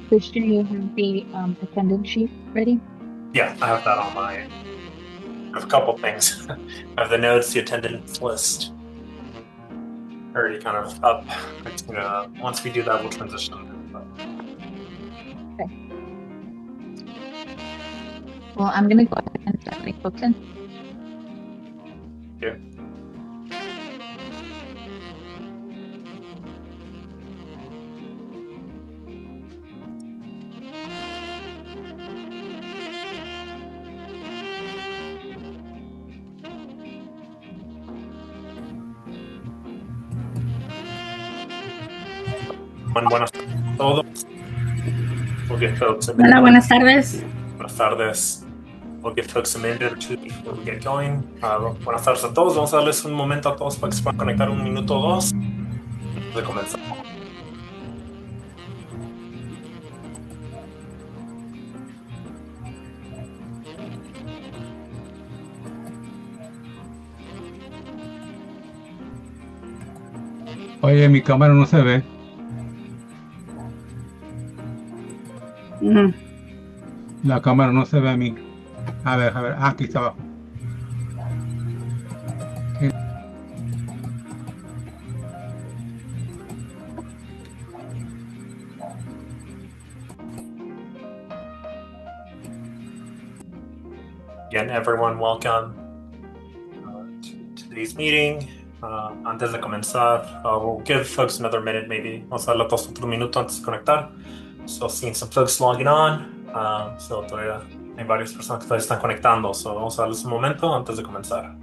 Christian, you have the attendance sheet ready? Yeah, I have that on my. I have a couple things. I have the notes, the attendance list already kind of up. It's gonna once we do that, we'll transition. Okay. Well, I'm gonna go ahead and start my folks in. Yeah. Buenas tardes a todos. We'll give folks a minute. Hola, buenas tardes. Buenas tardes. We'll give folks a minute or two before we get going. Buenas tardes a todos. Vamos a darles un momento a todos para que se puedan conectar un minuto o dos antes de comenzar. Oye, mi cámara no se ve. Mm, La cámara no se ve a mí. A ver. Ah, aquí está abajo. Again, everyone, welcome to today's meeting. Antes de comenzar, we'll give folks another minute, maybe. Vamos a darle a todos otro minuto antes de conectar. So, seeing some folks logging on. So, todavía hay varias personas que todavía están conectando. So, vamos a darles un momento antes de comenzar.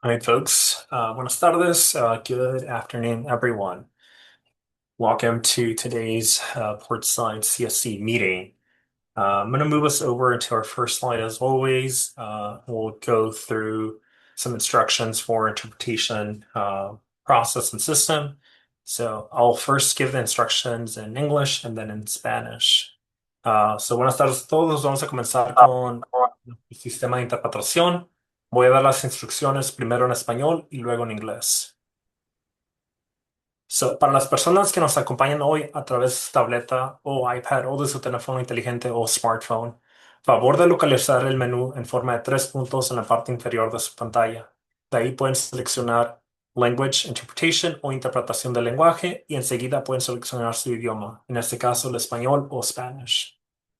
All right, folks. Buenas tardes. Good afternoon, everyone. Welcome to today's Portside CSC meeting. I'm going to move us over into our first slide as always. We'll go through some instructions for interpretation process and system. So I'll first give the instructions in English and then in Spanish. So buenas tardes a todos. Vamos a comenzar con el sistema de interpretación. Voy a dar las instrucciones primero en español y luego en inglés. So, para las personas que nos acompañan hoy a través de su tableta o iPad o de su teléfono inteligente o smartphone, favor de localizar el menú en forma de tres puntos en la parte inferior de su pantalla. De ahí pueden seleccionar Language Interpretation o interpretación del lenguaje y enseguida pueden seleccionar su idioma, en este caso el español o Spanish.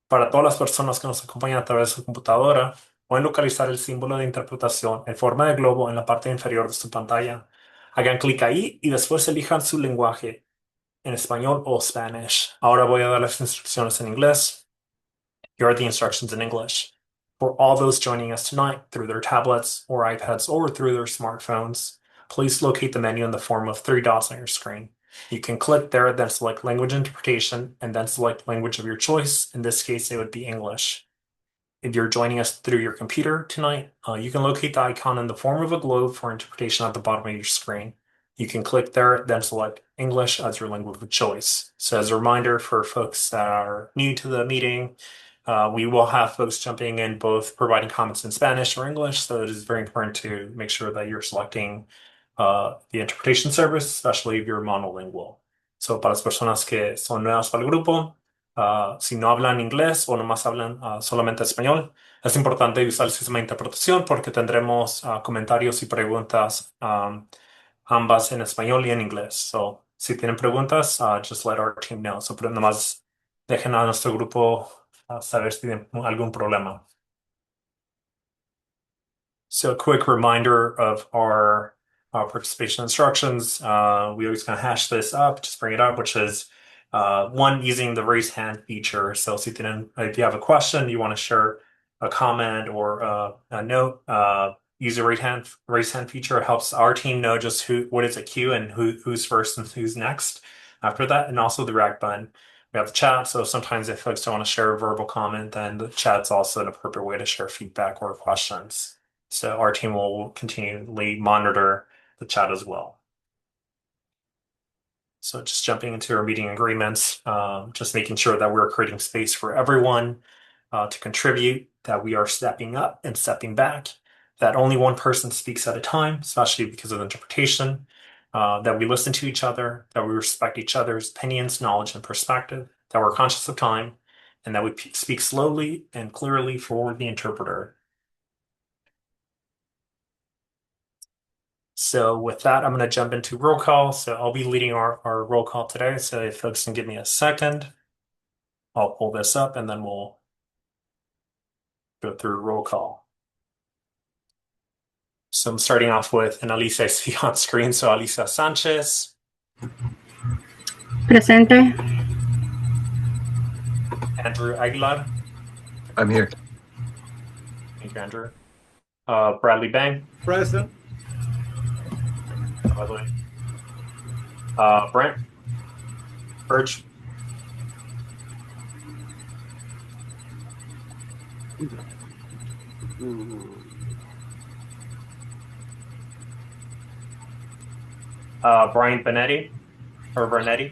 Para todas las personas que nos acompañan a través de su computadora, pueden localizar el símbolo de interpretación en forma de globo en la parte inferior de su pantalla. Hagan clic ahí y después elijan su lenguaje, en español o Spanish. Ahora voy a dar las instrucciones en inglés. Here are the instructions in English. For all those joining us tonight through their tablets or iPads or through their smartphones, please locate the menu in the form of three dots on your screen. You can click there, then select language interpretation, and then select language of your choice. In this case, it would be English. If you're joining us through your computer tonight, you can locate the icon in the form of a globe for interpretation at the bottom of your screen. You can click there, then select English as your language of choice. So as a reminder for folks that are new to the meeting, we will have folks jumping in both providing comments in Spanish or English. So it is very important to make sure that you're selecting the interpretation service, especially if you're monolingual. So para las personas que son nuevas para el grupo, si no hablan inglés o nomás hablan solamente español, es importante usar el sistema de interpretación porque tendremos comentarios y preguntas ambas en español y en inglés. So, si tienen preguntas, just let our team know. So, pero nomás dejen a nuestro grupo saber si tienen algún problema. So, a quick reminder of our participation instructions. We always kind of hash this up, just bring it up, which is One, using the raise hand feature. So if you have a question, you want to share a comment or a note, use the raise hand feature. It helps our team know just what is a queue and who's first and who's next after that. And also the react button. We have the chat, so sometimes if folks don't want to share a verbal comment, then the chat's also an appropriate way to share feedback or questions. So our team will continually monitor the chat as well. So just jumping into our meeting agreements, just making sure that we're creating space for everyone to contribute, that we are stepping up and stepping back, that only one person speaks at a time, especially because of interpretation, that we listen to each other, that we respect each other's opinions, knowledge, and perspective, that we're conscious of time, and that we speak slowly and clearly for the interpreter. So with that, I'm going to jump into roll call. So I'll be leading our roll call today. So if folks can give me a second, I'll pull this up and then we'll go through roll call. So I'm starting off with an Alicia I see on screen. So Alicia Sanchez. Presente. Andrew Aguilar. I'm here. Thank you, Andrew. Bradley Bang. Present. By the way. Brent. Burge. Brian Benetti. Or Bernetti.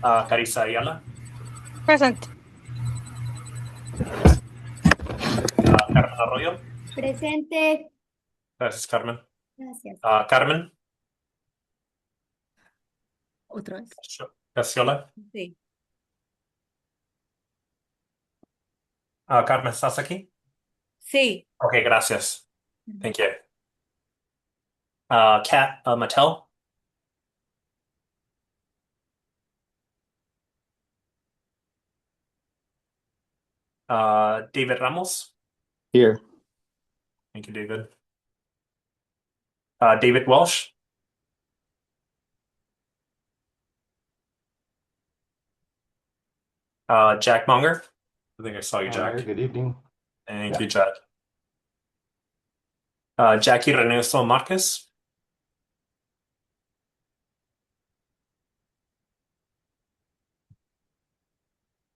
Carissa Ayala. Present. Carmen Arroyo. Presente. Gracias, Carmen. Gracias. Carmen Otra vez. Casciola. Sí. Carmen, ¿estás aquí? Sí. Okay, gracias. Thank you. Kat Mattel. David Ramos. Here. Thank you, David. David Welsh. Jack Munger. I think I saw you, Jack. Good evening. Thank you, Jack. Jackie Reynoso Marquez.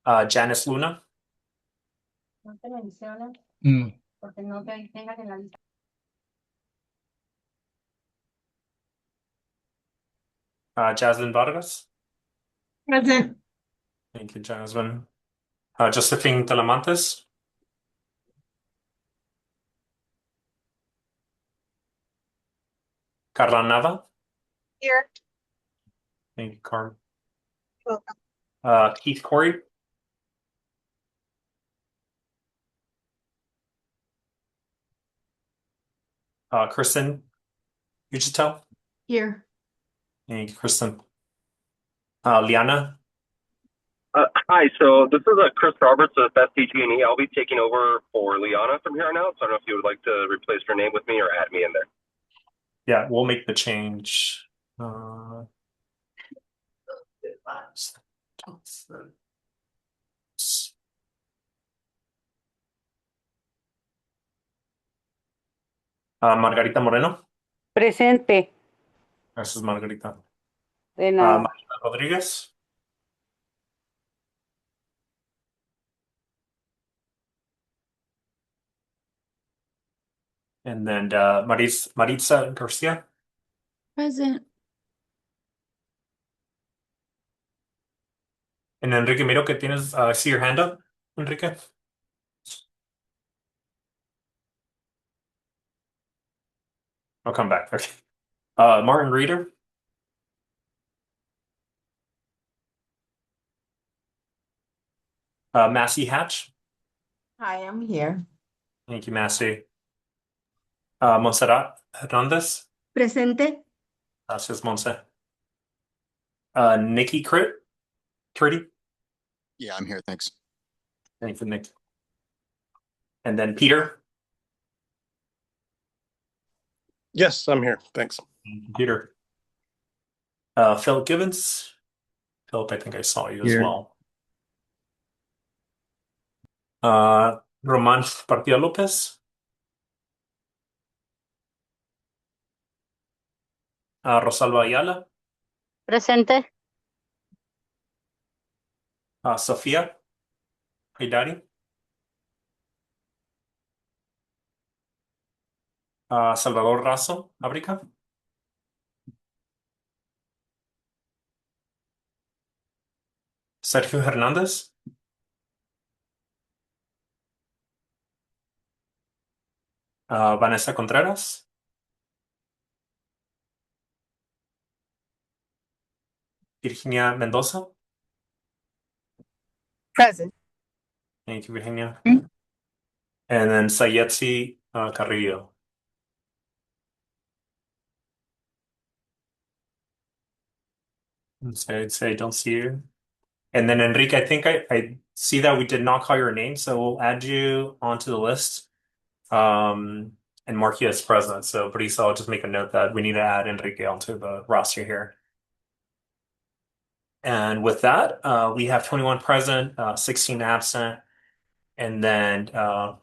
Janice Luna. No te mencionas porque no te tengas en la lista. Jasmine Vargas. Present. Thank you, Jasmine. Josephine Talamantes. Carla Nava. Here. Thank you, Carl. Welcome. Keith Corey. Kristen Uchitel. Here. Thank you, Kristen. Liana. Hi, so this is Chris Roberts with SDG&E. I'll be taking over for Liana from here on out. So I don't know if you would like to replace her name with me or add me in there. Yeah, we'll make the change. Margarita Moreno. Presente. Gracias, Margarita. De nada. Marina Rodríguez. And then Maritza Garcia. Present. And Enrique, miro que tienes, see your hand up, Enrique. I'll come back. Okay. Martin Reeder. Massey Hatch. Hi, I'm here. Thank you, Massey. Montserrat Hernandez. Presente. Gracias, Monse. Nikki Critty. Yeah, I'm here. Thanks. Thank you, Nick. And then Peter. Yes, I'm here. Thanks. And computer. Philip Gibbons. Philip, I think I saw you as Here. well. Roman Partida Lopez. Rosalba Ayala. Presente. Sofía Haidari. Salvador Razo Ábrica. Sergio Hernández. Vanessa Contreras. Virginia Mendoza. Present. Thank you, Virginia. Mm. And then Sayetsi Carrillo. So I'd say I don't see you. And then Enrique, I think I see that we did not call your name, so we'll add you onto the list and mark you as present. So Brisa, I'll just make a note that we need to add Enrique onto the roster here. And with that, we have 21 present, 16 absent, and then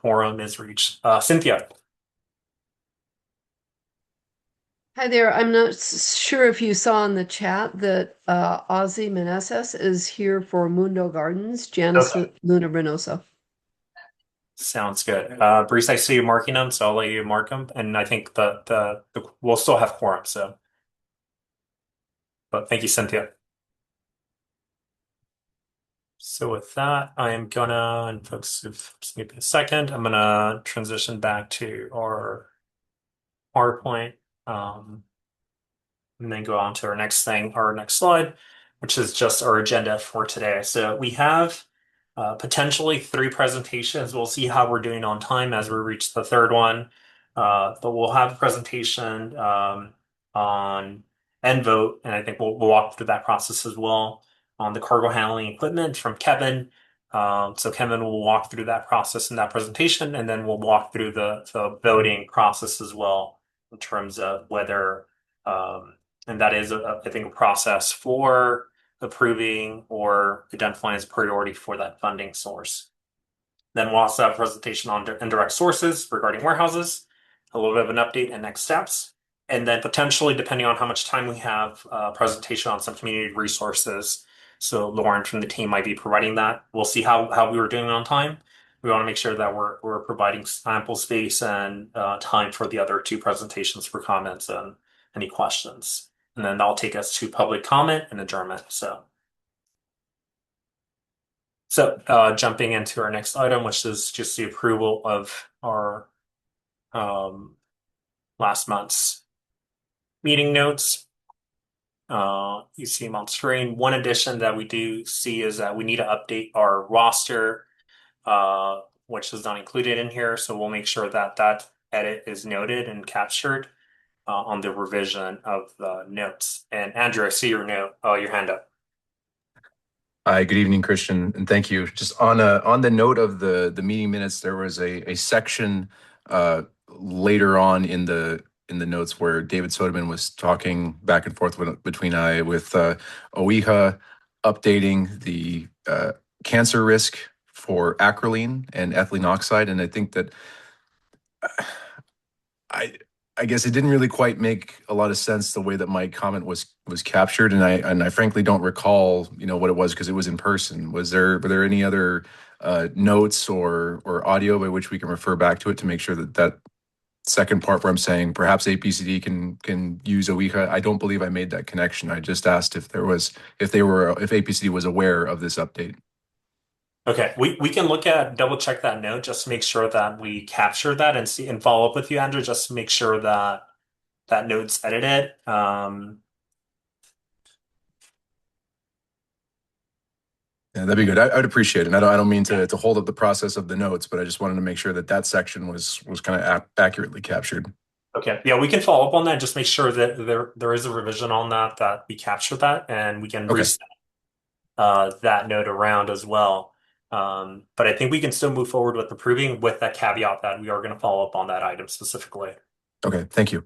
quorum is reached. Cynthia. Hi there. I'm not sure if you saw in the chat that Ozzy Meneses is here for Mundo Gardens, Janice Luna Reynoso. Sounds good. Brees, I see you marking them, so I'll let you mark them. And I think the we'll still have quorum, so. But thank you, Cynthia. So with that, I am gonna, and folks, just give me a second, I'm gonna transition back to our PowerPoint, and then go on to our next thing, our next slide, which is just our agenda for today. So we have potentially 3 presentations. We'll see how we're doing on time as we reach the third one. But we'll have a presentation on end vote, and I think we'll walk through that process as well on the cargo handling equipment from Kevin. So Kevin will walk through that process in that presentation, and then we'll walk through the voting process as well in terms of whether, and that is, I think, a process for approving or identifying as a priority for that funding source. Then we'll also have a presentation on indirect sources regarding warehouses, a little bit of an update and next steps, and then potentially, depending on how much time we have, a presentation on some community resources. So Lauren from the team might be providing that. We'll see how we were doing on time. We want to make sure that we're providing ample space and time for the other 2 presentations for comments and any questions. And then that'll take us to public comment and adjournment. So jumping into our next item, which is just the approval of our last month's meeting notes. You see them on screen. One addition that we do see is that we need to update our roster, which is not included in here. So we'll make sure that that edit is noted and captured on the revision of the notes. And Andrew, I see your note, your hand up. Hi, good evening, Christian, and thank you. Just on the note of the meeting minutes, there was a section later on in the notes where David Soderman was talking back and forth between OEHA updating the cancer risk for acrolein and ethylene oxide, and I think that I guess it didn't really quite make a lot of sense the way that my comment was captured, and I frankly don't recall what it was because it was in person. Were there any other notes or audio by which we can refer back to it to make sure that second part where I'm saying perhaps APCD can use OEHA? I don't believe I made that connection. I just asked if APCD was aware of this update. Okay, we can double check that note just to make sure that we capture that and see and follow up with you, Andrew, just to make sure that that note's edited. Yeah, that'd be good. I'd appreciate it. And I don't mean to hold up the process of the notes, but I just wanted to make sure that section was kind of accurately captured. Okay, yeah, we can follow up on that. Just make sure that there is a revision on that we capture that, and we can reset that note around as well. But I think we can still move forward with approving with that caveat that we are going to follow up on that item specifically. Okay, thank you.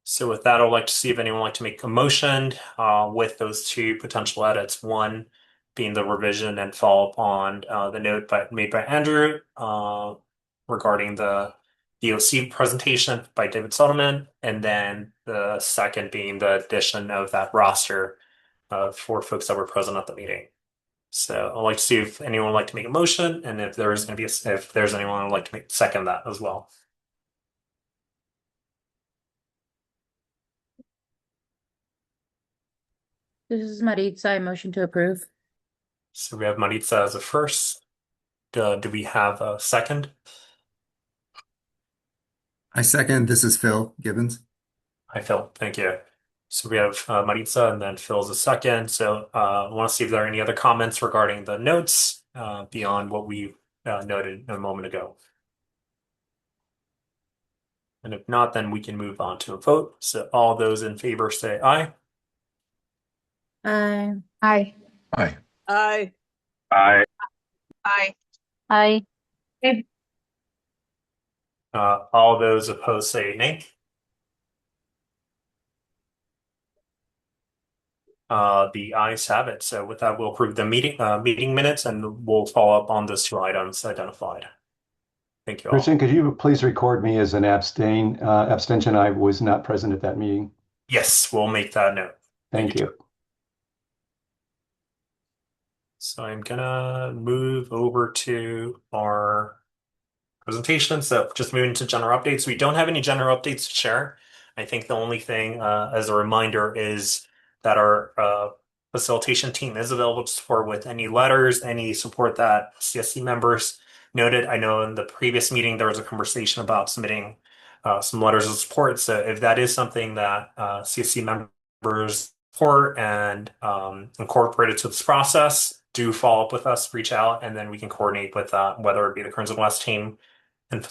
So with that, I'd like to see if anyone would like to make a motion with those two potential edits. One being the revision and follow up on the note made by Andrew regarding the DOC presentation by David Soderman, and then the second being the addition of that roster for folks that were present at the meeting. So I'd like to see if anyone would like to make a motion, and if there's going to be if there's anyone who would like to second that as well. This is Maritza. I motion to approve. So we have Maritza as a first. Do we have a second? I second. This is Phil Gibbons. Hi, Phil. Thank you. So we have Maritza and then Phil's a second. So I want to see if there are any other comments regarding the notes beyond what we noted a moment ago. And if not, then we can move on to a vote. So all those in favor say aye. Aye. Aye. Aye. Aye. Aye. Aye. Aye. All those opposed say nay. The ayes have it. So with that, we'll approve the meeting minutes, and we'll follow up on those two items identified. Thank you all. Christian, could you please record me as an abstention? I was not present at that meeting. Yes, we'll make that note. Thank you. So I'm gonna move over to our presentation. So just moving to general updates. We don't have any general updates to share. I think the only thing as a reminder is that our facilitation team is available to support with any letters, any support that CSC members noted. I know in the previous meeting there was a conversation about submitting some letters of support. So if that is something that CSC members support and incorporate it to this process, do follow up with us, reach out, and then we can coordinate with whether it be the Crimson West team and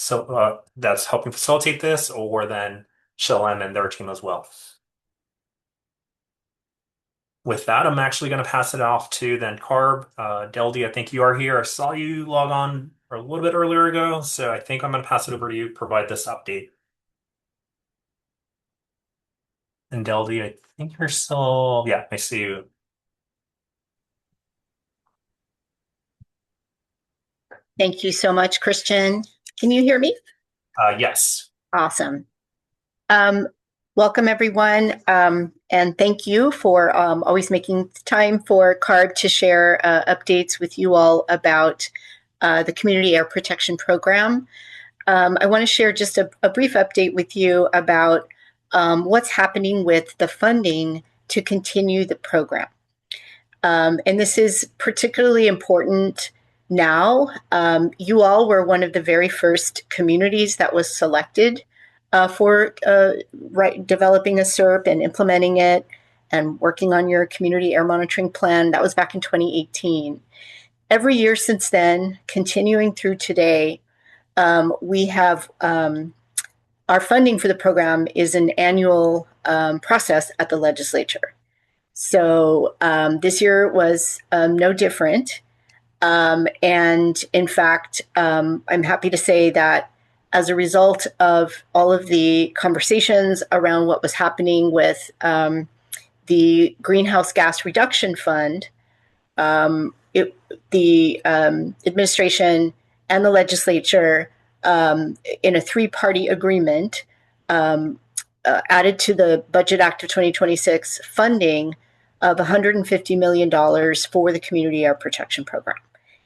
that's helping facilitate this, or then Shell-M and their team as well. With that, I'm actually going to pass it off to then Carb. Deldy, I think you are here. I saw you log on a little bit earlier ago, so I think I'm going to pass it over to you to provide this update. And Deldy, I think you're still, yeah, I see you. Thank you so much, Christian. Can you hear me? Yes. Awesome. Welcome, everyone, and thank you for always making time for CARB to share updates with you all about the Community Air Protection Program. I want to share just a brief update with you about what's happening with the funding to continue the program. And this is particularly important now. You all were one of the very first communities that was selected for developing a CERP and implementing it and working on your community air monitoring plan. That was back in 2018. Every year since then, continuing through today, we have our funding for the program is an annual process at the legislature. So this year was no different. And in fact, I'm happy to say that as a result of all of the conversations around what was happening with the Greenhouse Gas Reduction Fund, the administration and the legislature, in a three-party agreement, added to the Budget Act of 2026 funding of $150 million for the Community Air Protection Program.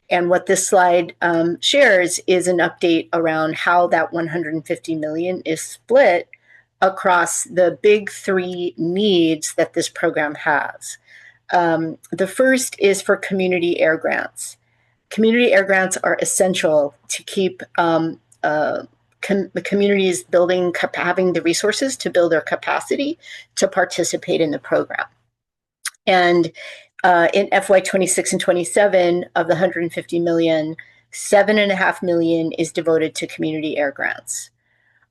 And what this slide shares is an update around how that $150 million is split across the big three needs that this program has. The first is for community air grants. Community air grants are essential to keep the communities having the resources to build their capacity to participate in the program. And in FY 26 and 27 of the $150 million, $7.5 million is devoted to community air grants.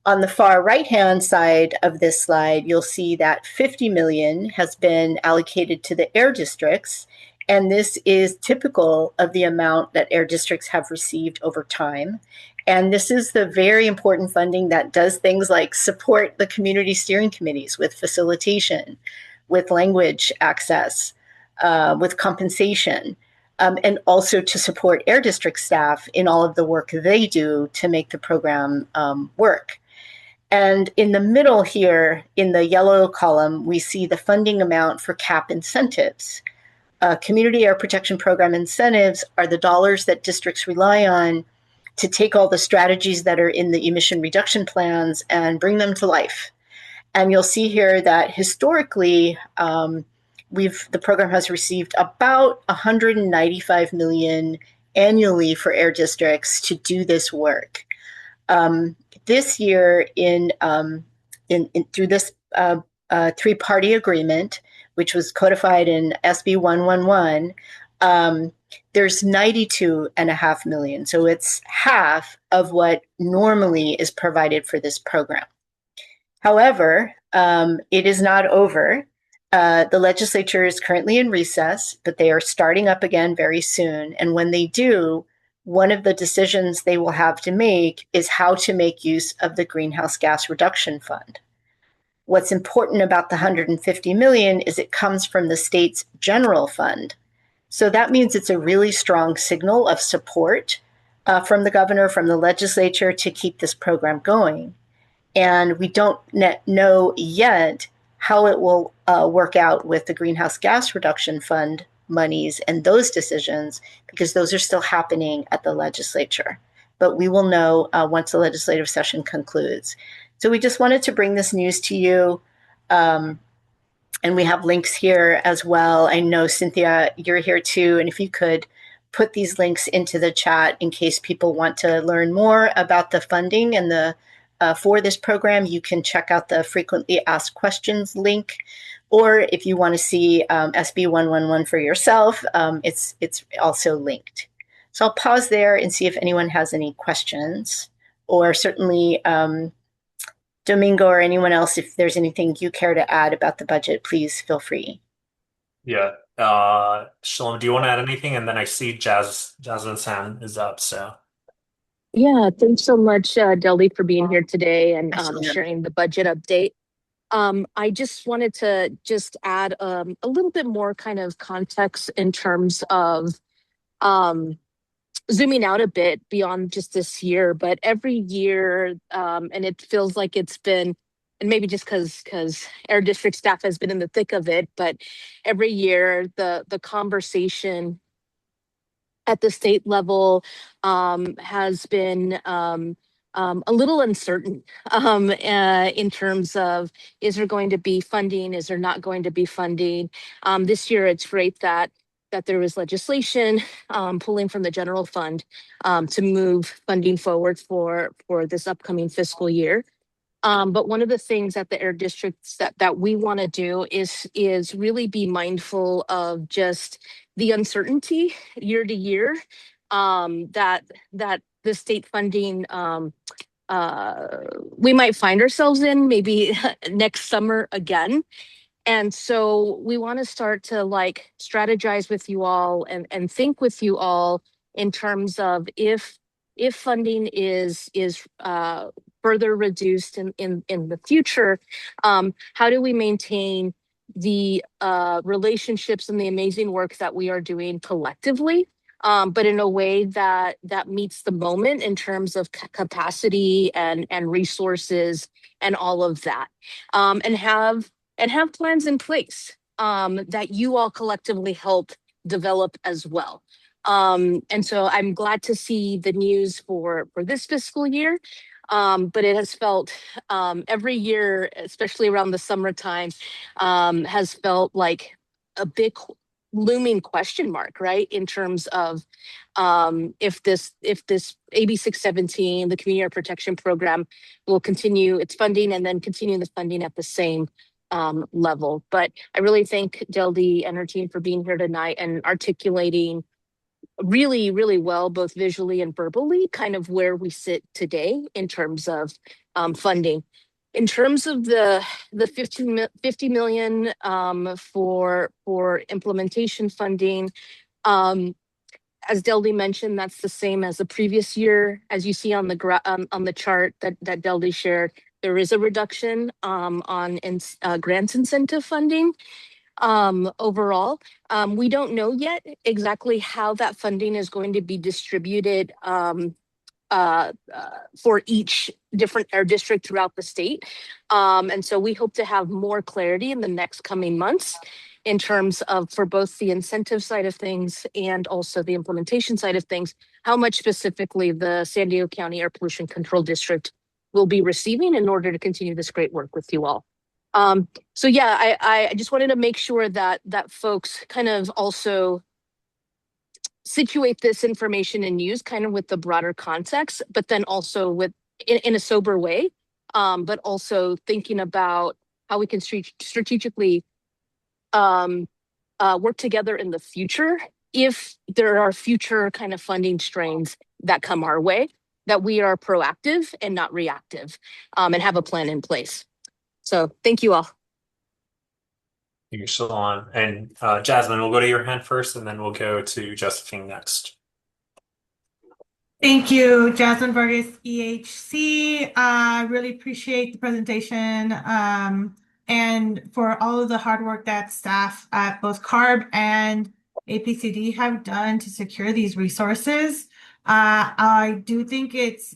On the far right-hand side of this slide, you'll see that $50 million has been allocated to the air districts, and this is typical of the amount that air districts have received over time. And this is the very important funding that does things like support the community steering committees with facilitation, with language access, with compensation, and also to support Air District staff in all of the work they do to make the program work. And in the middle here, in the yellow column, we see the funding amount for CAP incentives. Community Air Protection Program incentives are the dollars that districts rely on to take all the strategies that are in the emission reduction plans and bring them to life. And you'll see here that historically, the program has received about $195 million annually for air districts to do this work. This year, through this three-party agreement, which was codified in SB 111, there's $92.5 million. So it's half of what normally is provided for this program. However, it is not over. The legislature is currently in recess, but they are starting up again very soon. And when they do, one of the decisions they will have to make is how to make use of the Greenhouse Gas Reduction Fund. What's important about the $150 million is it comes from the state's general fund. So that means it's a really strong signal of support from the governor, from the legislature to keep this program going. And we don't know yet how it will work out with the Greenhouse Gas Reduction Fund monies and those decisions, because those are still happening at the legislature. But we will know once the legislative session concludes. So we just wanted to bring this news to you. And we have links here as well. I know, Cynthia, you're here too. And if you could put these links into the chat in case people want to learn more about the funding and for this program, you can check out the frequently asked questions link. Or if you want to see SB 111 for yourself, it's also linked. So I'll pause there and see if anyone has any questions, or certainly Domingo or anyone else, if there's anything you care to add about the budget, please feel free. Yeah. Shalom, do you want to add anything? And then I see Jasmine's hand is up, so. Yeah, thanks so much, Deldy, for being here today and sharing the budget update. I just wanted to add a little bit more kind of context in terms of zooming out a bit beyond just this year, but every year, and it feels like it's been, and maybe just because Air District staff has been in the thick of it, but every year the conversation at the state level has been a little uncertain in terms of, is there going to be funding? Is there not going to be funding? This year, it's great that there was legislation pulling from the general fund to move funding forward for this upcoming fiscal year. But one of the things that the air districts that we want to do is really be mindful of just the uncertainty year to year that the state funding we might find ourselves in maybe next summer again. And so we want to start to like strategize with you all and think with you all in terms of if funding is further reduced in the future, how do we maintain the relationships and the amazing work that we are doing collectively, but in a way that meets the moment in terms of capacity and resources and all of that, and have plans in place that you all collectively help develop as well. And so I'm glad to see the news for this fiscal year. But it has felt every year, especially around the summertime, has felt like a big looming question mark, right? In terms of if this AB617, the Community Air Protection Program, will continue its funding and then continue the funding at the same level. But I really thank Deldy and her team for being here tonight and articulating really, really well, both visually and verbally, kind of where we sit today in terms of funding. In terms of the $50 million for implementation funding, as Deldy mentioned, that's the same as the previous year. As you see on the chart that Deldy shared, there is a reduction on grants incentive funding overall. We don't know yet exactly how that funding is going to be distributed for each different air district throughout the state. And so we hope to have more clarity in the next coming months in terms of, for both the incentive side of things and also the implementation side of things, how much specifically the San Diego County Air Pollution Control District will be receiving in order to continue this great work with you all. So yeah, I just wanted to make sure that folks kind of also situate this information and use kind of with the broader context, but then also with in a sober way, but also thinking about how we can strategically work together in the future if there are future kind of funding strains that come our way, that we are proactive and not reactive, and have a plan in place. So thank you all. Thank you, Shalon. And Jasmine, we'll go to your hand first, and then we'll go to Josephine next. Thank you, Jasmine Vargas, EHC. I really appreciate the presentation and for all of the hard work that staff at both CARB and APCD have done to secure these resources. I do think it's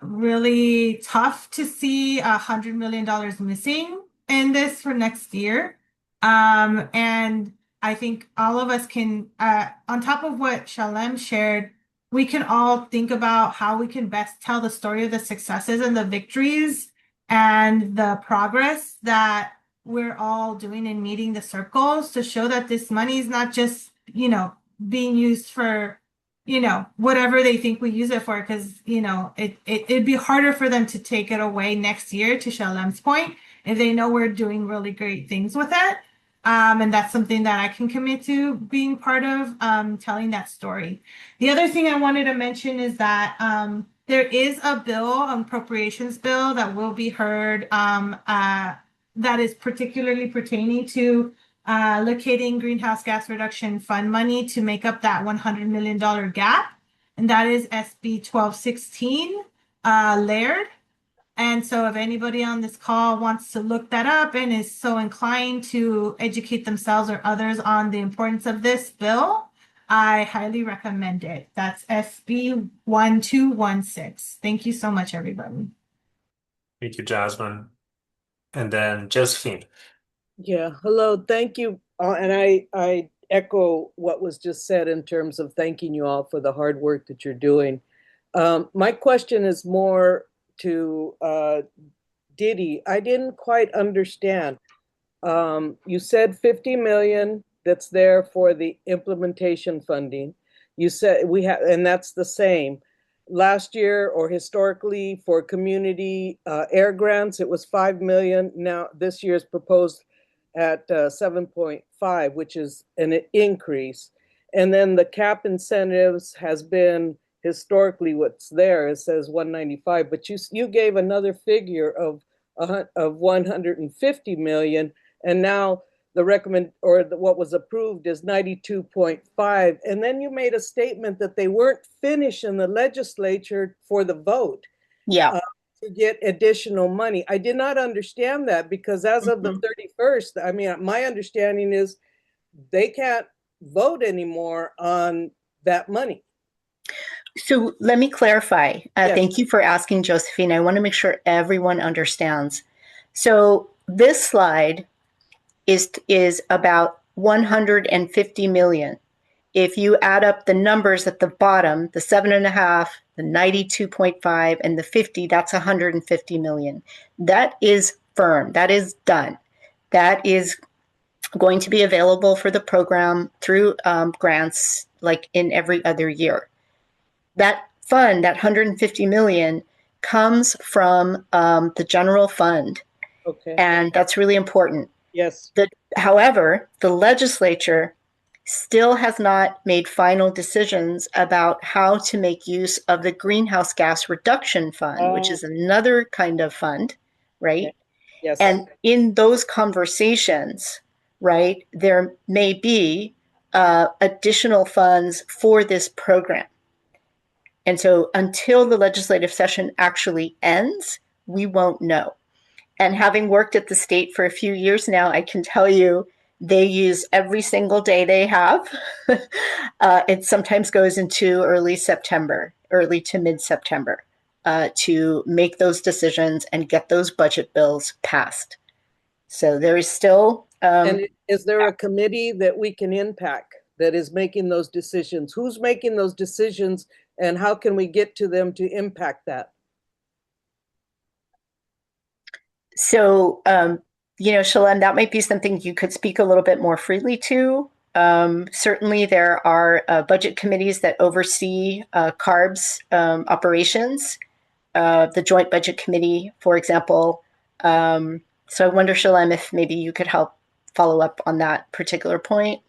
really tough to see $100 million missing in this for next year. And I think all of us can, on top of what Shalem shared, we can all think about how we can best tell the story of the successes and the victories and the progress that we're all doing in meeting the CERP goals, to show that this money is not just, being used for, whatever they think we use it for, because, it'd be harder for them to take it away next year, to Shalem's point, if they know we're doing really great things with it. And that's something that I can commit to being part of, telling that story. The other thing I wanted to mention is that there is a bill, an appropriations bill, that will be heard that is particularly pertaining to locating greenhouse gas reduction fund money to make up that $100 million gap. And that is SB 1216 layered. And so if anybody on this call wants to look that up and is so inclined to educate themselves or others on the importance of this bill, I highly recommend it. That's SB 1216. Thank you so much, everybody. Thank you, Jasmine. And then Josephine. Yeah, hello, thank you. And I echo what was just said in terms of thanking you all for the hard work that you're doing. My question is more to Didi. I didn't quite understand. You said 50 million that's there for the implementation funding. You said we have, and that's the same. Last year or historically for community air grants, it was 5 million. Now this year's proposed at 7.5, which is an increase. And then the cap incentives has been historically what's there. It says 195, but you gave another figure of 150 million, and now the what was approved is 92.5. And then you made a statement that they weren't finished in the legislature for the vote. Yeah. To get additional money. I did not understand that, because as of the 31st, I mean, my understanding is they can't vote anymore on that money. So let me clarify. Yes. Thank you for asking, Josephine. I want to make sure everyone understands. So this slide is about 150 million. If you add up the numbers at the bottom, the 7.5, the 92.5, and the 50, that's 150 million. That is firm. That is done. That is going to be available for the program through grants like in every other year. That fund, that 150 million, comes from the general fund. Okay. And that's really important. Yes. However, the legislature still has not made final decisions about how to make use of the greenhouse gas reduction fund, which is another kind of fund, right? Okay. Yes. And in those conversations, right, there may be additional funds for this program. And so until the legislative session actually ends, we won't know. And having worked at the state for a few years now, I can tell you they use every single day they have. It sometimes goes into early to mid-September to make those decisions and get those budget bills passed. So there is still... and is there a committee that we can impact that is making those decisions? Who's making those decisions, and how can we get to them to impact that? So, Shalem, that might be something you could speak a little bit more freely to. Certainly, there are budget committees that oversee CARB's operations, the Joint Budget Committee, for example. So I wonder, Shalem, if maybe you could help follow up on that particular point.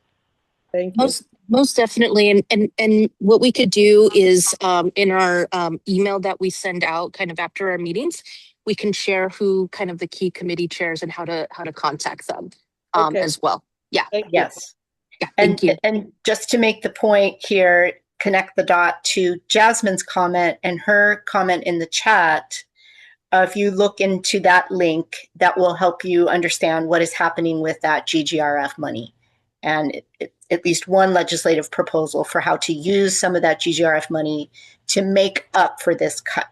Thank you. Most definitely. And what we could do is in our email that we send out kind of after our meetings, we can share who kind of the key committee chairs and how to contact them as well. Yeah. Yes. Yeah, thank you. And just to make the point here, connect the dot to Jasmine's comment and her comment in the chat. If you look into that link, that will help you understand what is happening with that GGRF money. And at least one legislative proposal for how to use some of that GGRF money to make up for this cut.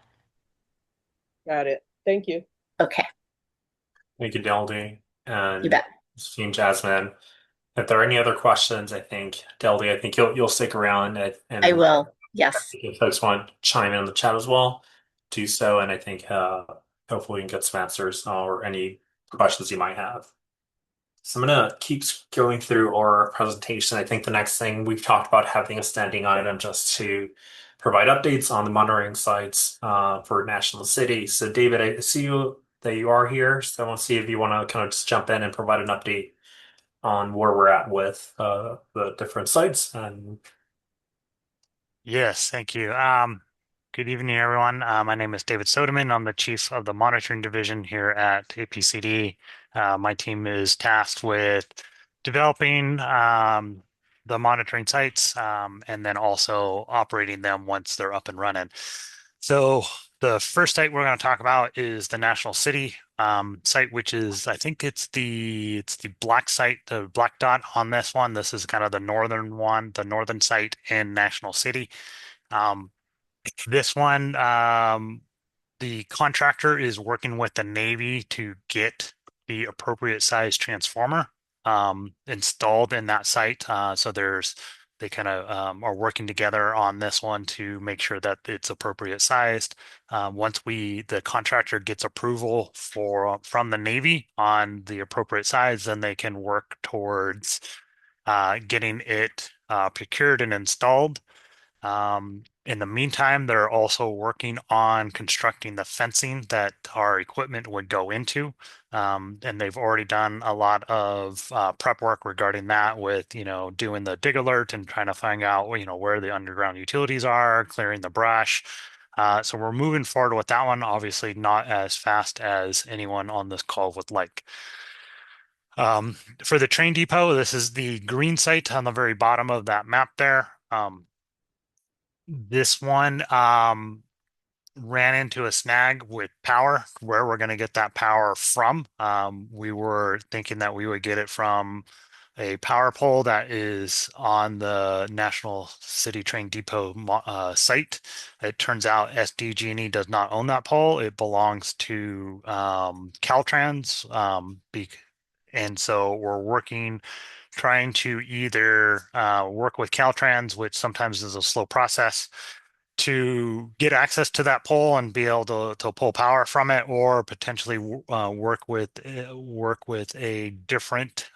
Got it. Thank you. Okay. Thank you, Deldy. And you bet. Team Jasmine. If there are any other questions, I think, Deldy, I think you'll stick around. And I will. Yes. If folks want to chime in the chat as well, do so. And I think hopefully we can get some answers or any questions you might have. So I'm going to keep going through our presentation. I think the next thing we've talked about having a standing item just to provide updates on the monitoring sites for National City. So David, I see that you are here. So I want to see if you want to kind of just jump in and provide an update on where we're at with the different sites. And yes, thank you. Good evening, everyone. My name is David Soderman. I'm the chief of the monitoring division here at APCD. My team is tasked with developing the monitoring sites and then also operating them once they're up and running. So the first site we're going to talk about is the National City site, which is, I think it's the black site, the black dot on this one. This is kind of the northern one, the northern site in National City. This one, the contractor is working with the Navy to get the appropriate size transformer installed in that site. So they kind of are working together on this one to make sure that it's appropriate sized. Once the contractor gets approval from the Navy on the appropriate size, then they can work towards getting it procured and installed. In the meantime, they're also working on constructing the fencing that our equipment would go into. And they've already done a lot of prep work regarding that with, doing the dig alert and trying to find out, where the underground utilities are, clearing the brush. So we're moving forward with that one, obviously not as fast as anyone on this call would like. For the train depot, this is the green site on the very bottom of that map there. This one ran into a snag with power, where we're going to get that power from. We were thinking that we would get it from a power pole that is on the National City Train Depot site. It turns out SDG&E does not own that pole. It belongs to Caltrans. And so we're trying to either work with Caltrans, which sometimes is a slow process, to get access to that pole and be able to pull power from it, or potentially work with a different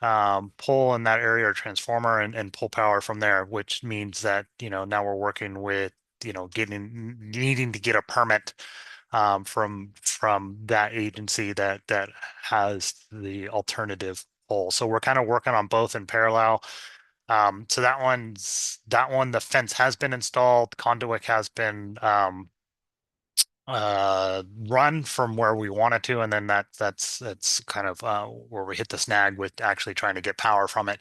pole in that area or transformer and pull power from there, which means that now we're working with needing to get a permit from that agency that has the alternative pole. So we're kind of working on both in parallel. So that one, the fence has been installed, conduit has been run from where we wanted to, and then that's kind of where we hit the snag with actually trying to get power from it.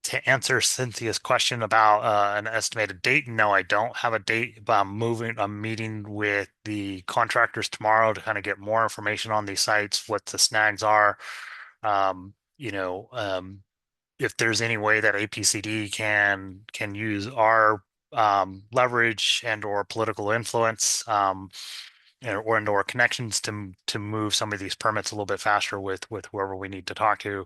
to answer Cynthia's question about an estimated date, no, I don't have a date, but I'm meeting with the contractors tomorrow to kind of get more information on these sites, what the snags are. If there's any way that APCD can use our leverage and or political influence or connections to move some of these permits a little bit faster with whoever we need to talk to,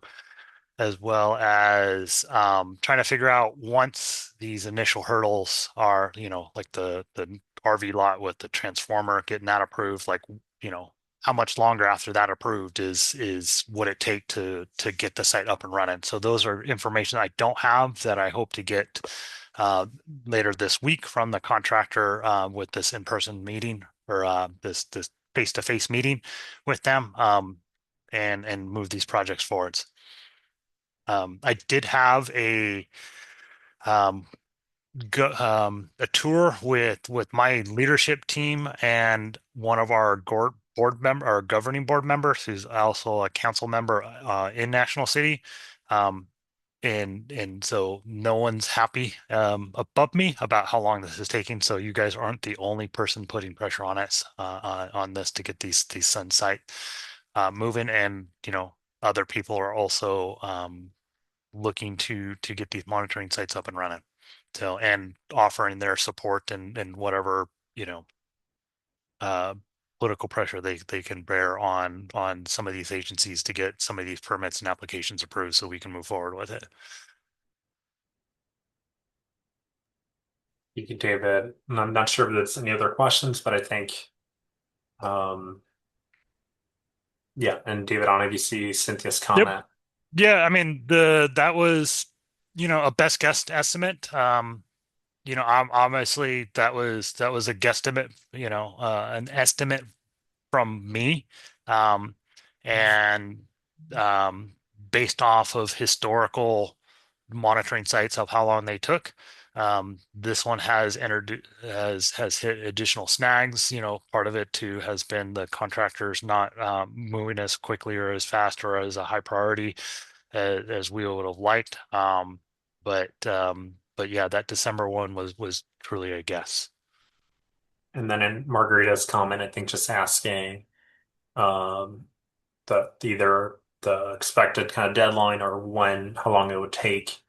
as well as trying to figure out once these initial hurdles are, like the RV lot with the transformer, getting that approved, like, how much longer after that approved is would it take to get the site up and running. So those are information I don't have that I hope to get later this week from the contractor with this in-person meeting or this face-to-face meeting with them and move these projects forwards. I did have a tour with my leadership team and one of our governing board members, who's also a council member in National City. And so no one's happy above me about how long this is taking. So you guys aren't the only person putting pressure on us on this to get these sun site moving, and other people are also looking to get these monitoring sites up and running. So, and offering their support and whatever, political pressure they can bear on some of these agencies to get some of these permits and applications approved so we can move forward with it. Thank you, David. And I'm not sure if there's any other questions, but I think, yeah, and David, on ABC, Cynthia's comment. Yep. Yeah, I mean, that was, a best guess estimate. Obviously that was a guesstimate, an estimate from me, and based off of historical monitoring sites of how long they took. This one has hit additional snags. Part of it too has been the contractors not moving as quickly or as fast or as a high priority as we would have liked. But yeah, that December one was truly a guess. And then in Margarita's comment, I think just asking either the expected kind of deadline or how long it would take.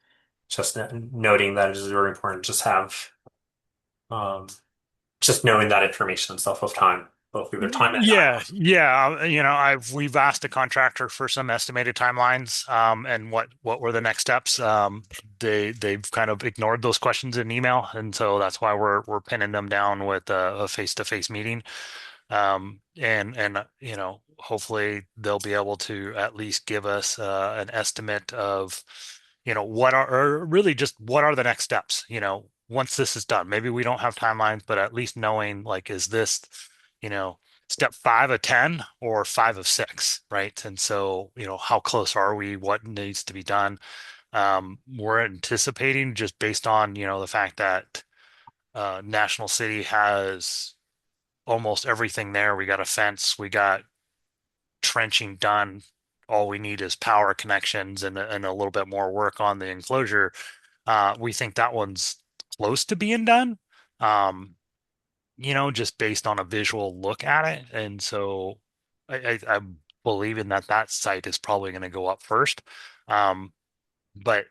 Just noting that it is very important to just have just knowing that information itself of time, both either time and we've asked the contractor for some estimated timelines and what were the next steps. They've kind of ignored those questions in email, and so that's why we're pinning them down with a face-to-face meeting. And hopefully they'll be able to at least give us an estimate of what are the next steps, once this is done. Maybe we don't have timelines, but at least knowing, like, is this step 5 of 10 or 5 of 6, right? And so how close are we, what needs to be done? We're anticipating, just based on the fact that National City has almost everything there. We got a fence, we got trenching done. All we need is power connections and a little bit more work on the enclosure. We think that one's close to being done, just based on a visual look at it. And so I'm believing that site is probably going to go up first. But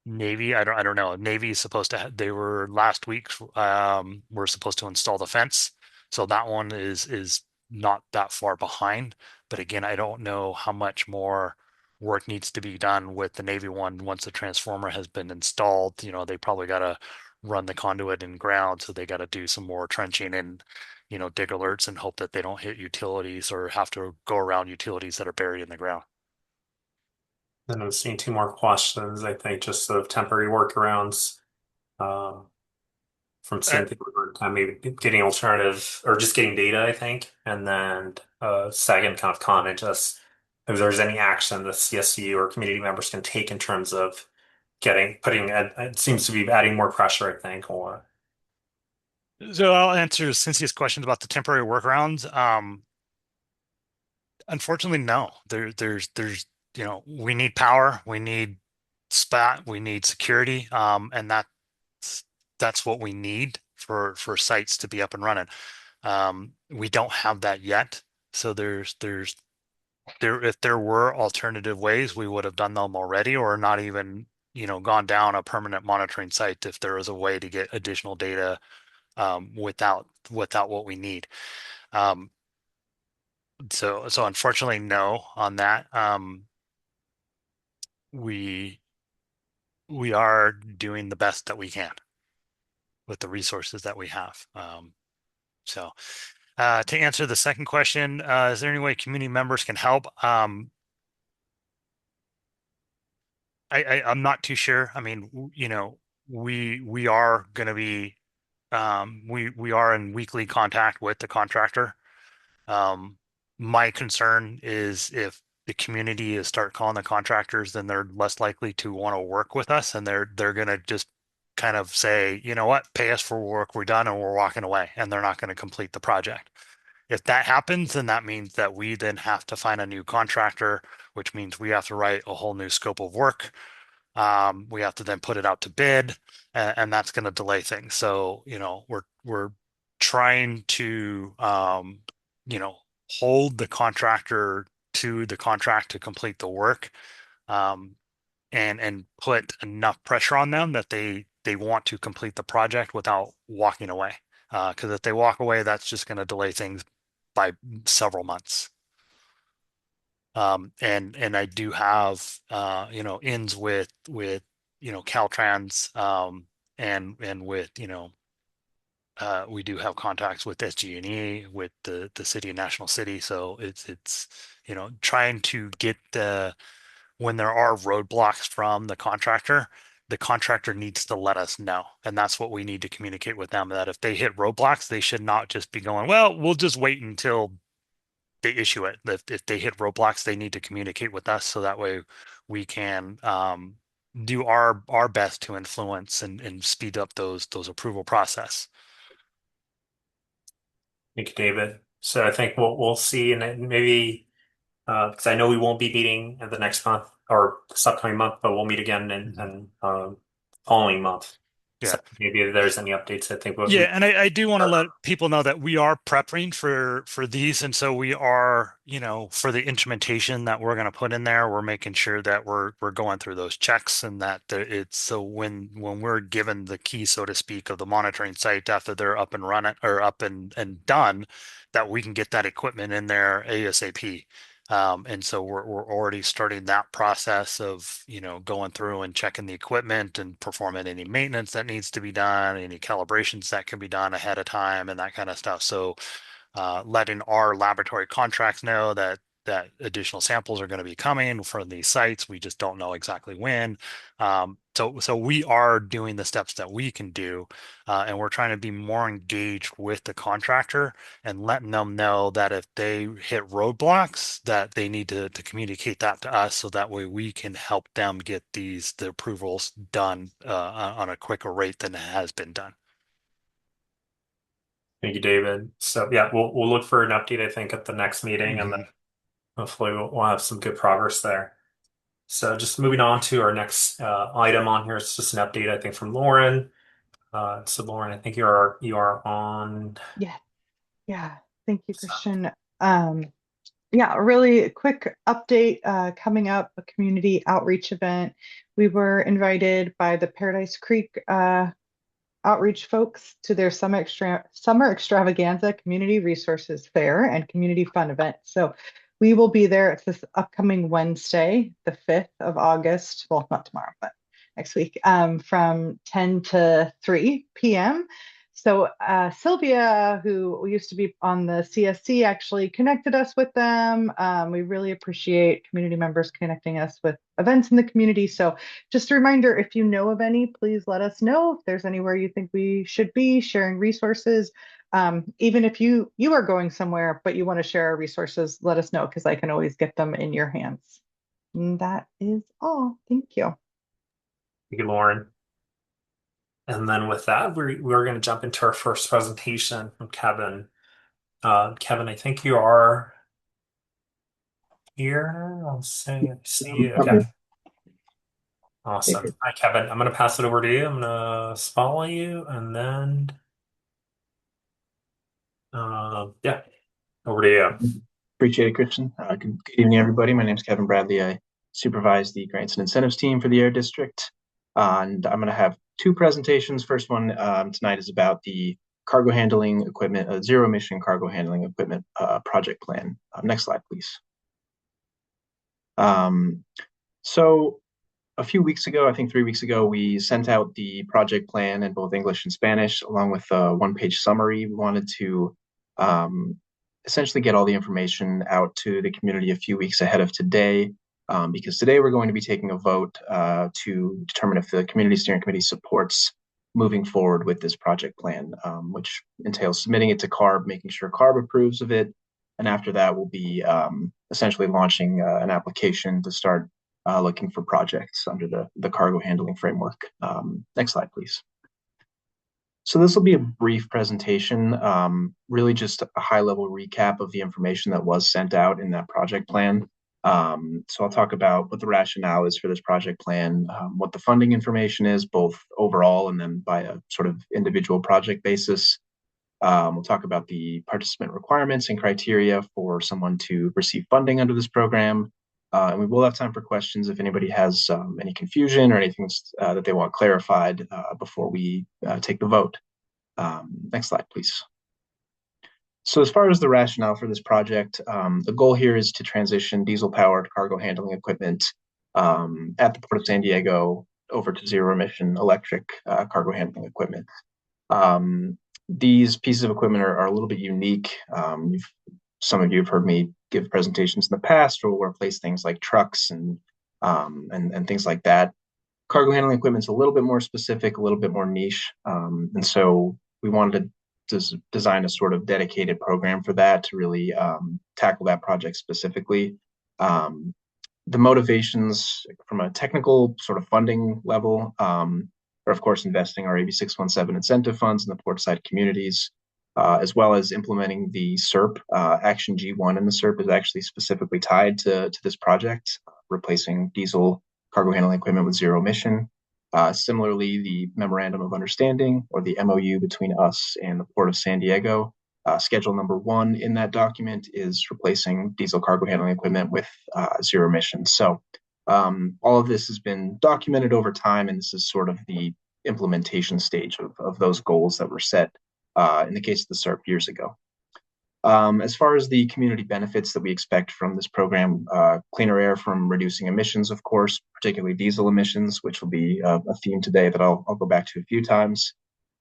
Navy, I don't know. Navy is supposed to they were last week we're supposed to install the fence. So that one is not that far behind. But again, I don't know how much more work needs to be done with the Navy one once the transformer has been installed. They probably got to run the conduit in ground, so they got to do some more trenching and dig alerts and hope that they don't hit utilities or have to go around utilities that are buried in the ground. Then I'm seeing 2 more questions, I think, just sort of temporary workarounds from Cynthia, maybe getting alternative or just getting data, I think. And then second kind of comment, just if there's any action the CSU or community members can take in terms of it seems to be adding more pressure, I think, or. So I'll answer Cynthia's questions about the temporary workarounds. Unfortunately, no. There's we need power, we need spot, we need security, and that's what we need for sites to be up and running. We don't have that yet, so if there were alternative ways, we would have done them already, or not even gone down a permanent monitoring site if there was a way to get additional data without what we need. So unfortunately, no on that. We are doing the best that we can with the resources that we have. To answer the second question, is there any way community members can help? I'm not too sure. I mean, we are going to be, we are in weekly contact with the contractor. My concern is if the community start calling the contractors, then they're less likely to want to work with us, and they're going to just kind of say, you know what, pay us for work, we're done, and we're walking away, and they're not going to complete the project. If that happens, then that means that we then have to find a new contractor, which means we have to write a whole new scope of work. We have to then put it out to bid, and that's going to delay things. So, we're trying to, hold the contractor to the contract to complete the work, and put enough pressure on them that they want to complete the project without walking away. Because if they walk away, that's just going to delay things by several months. And I do have ins with Caltrans, and with we do have contacts with SG&E, with the city and National City. So it's trying to get when there are roadblocks from the contractor needs to let us know. And that's what we need to communicate with them, that if they hit roadblocks, they should not just be going, well, we'll just wait until they issue it. If they hit roadblocks, they need to communicate with us, so that way we can do our best to influence and speed up those approval process. Thank you, David. So I think we'll see, and maybe because I know we won't be meeting in the next month or this upcoming month, but we'll meet again in following month. Yeah. So maybe if there's any updates, I think and I do want to let people know that we are prepping for these, and so we are, for the instrumentation that we're going to put in there, we're making sure that we're going through those checks, and that it's so when we're given the key, so to speak, of the monitoring site after they're up and running or up and done, that we can get that equipment in there ASAP. And so we're already starting that process of, going through and checking the equipment and performing any maintenance that needs to be done, any calibrations that can be done ahead of time, and that kind of stuff. So letting our laboratory contracts know that additional samples are going to be coming from these sites. We just don't know exactly when. So we are doing the steps that we can do, and we're trying to be more engaged with the contractor and letting them know that if they hit roadblocks, that they need to communicate that to us, so that way we can help them get the approvals done on a quicker rate than it has been done. Thank you, David. So yeah, we'll look for an update, I think, at the next meeting, and then hopefully we'll have some good progress there. So just moving on to our next item on here. It's just an update, I think, from Lauren. So Lauren, I think you are on. Yeah. Thank you, Christian. Yeah, a really quick update coming up, a community outreach event. We were invited by the Paradise Creek outreach folks to their summer extravaganza community resources fair and community fun event. So we will be there. It's this upcoming Wednesday, the 5th of August. Well, not tomorrow, but next week, from 10 to 3 p.m. So Sylvia, who used to be on the CSC, actually connected us with them. We really appreciate community members connecting us with events in the community. So just a reminder, if you know of any, please let us know. If there's anywhere you think we should be sharing resources, even if you are going somewhere, but you want to share our resources, let us know, because I can always get them in your hands. And that is all. Thank you. Thank you, Lauren. And then with that, we're going to jump into our first presentation from Kevin. Kevin, I think you are here. I'll see you. Okay. Awesome. Hi, Kevin. I'm going to pass it over to you. I'm going to spotlight you and then, yeah, over to you. Appreciate it, Christian. Good evening, everybody. My name is Kevin Bradley. I supervise the grants and incentives team for the Air District. And I'm going to have two presentations. First one tonight is about the cargo handling equipment, zero emission cargo handling equipment project plan. Next slide, please. So a few weeks ago, I think 3 weeks ago, we sent out the project plan in both English and Spanish, along with a one-page summary. We wanted to essentially get all the information out to the community a few weeks ahead of today, because today we're going to be taking a vote to determine if the Community Steering Committee supports moving forward with this project plan, which entails submitting it to CARB, making sure CARB approves of it, and after that we'll be essentially launching an application to start looking for projects under the cargo handling framework. Next slide, please. So this will be a brief presentation, really just a high-level recap of the information that was sent out in that project plan. So I'll talk about what the rationale is for this project plan, what the funding information is, both overall and then by a sort of individual project basis. We'll talk about the participant requirements and criteria for someone to receive funding under this program. And we will have time for questions if anybody has any confusion or anything that they want clarified before we take the vote. Next slide, please. So as far as the rationale for this project, the goal here is to transition diesel-powered cargo handling equipment at the Port of San Diego over to zero-emission electric cargo handling equipment. These pieces of equipment are a little bit unique. Some of you have heard me give presentations in the past where we'll replace things like trucks and things like that. Cargo handling equipment is a little bit more specific, a little bit more niche. And so we wanted to design a sort of dedicated program for that to really tackle that project specifically. The motivations from a technical sort of funding level are, of course, investing our AB617 incentive funds in the Portside communities, as well as implementing the CERP. Acción G1 in the CERP is actually specifically tied to this project, replacing diesel cargo handling equipment with zero emission. Similarly, the Memorandum of Understanding, or the MOU between us and the Port of San Diego, schedule number 1 in that document is replacing diesel cargo handling equipment with zero emissions. So all of this has been documented over time, and this is sort of the implementation stage of those goals that were set in the case of the CERP years ago. As far as the community benefits that we expect from this program, cleaner air from reducing emissions, of course, particularly diesel emissions, which will be a theme today that I'll go back to a few times.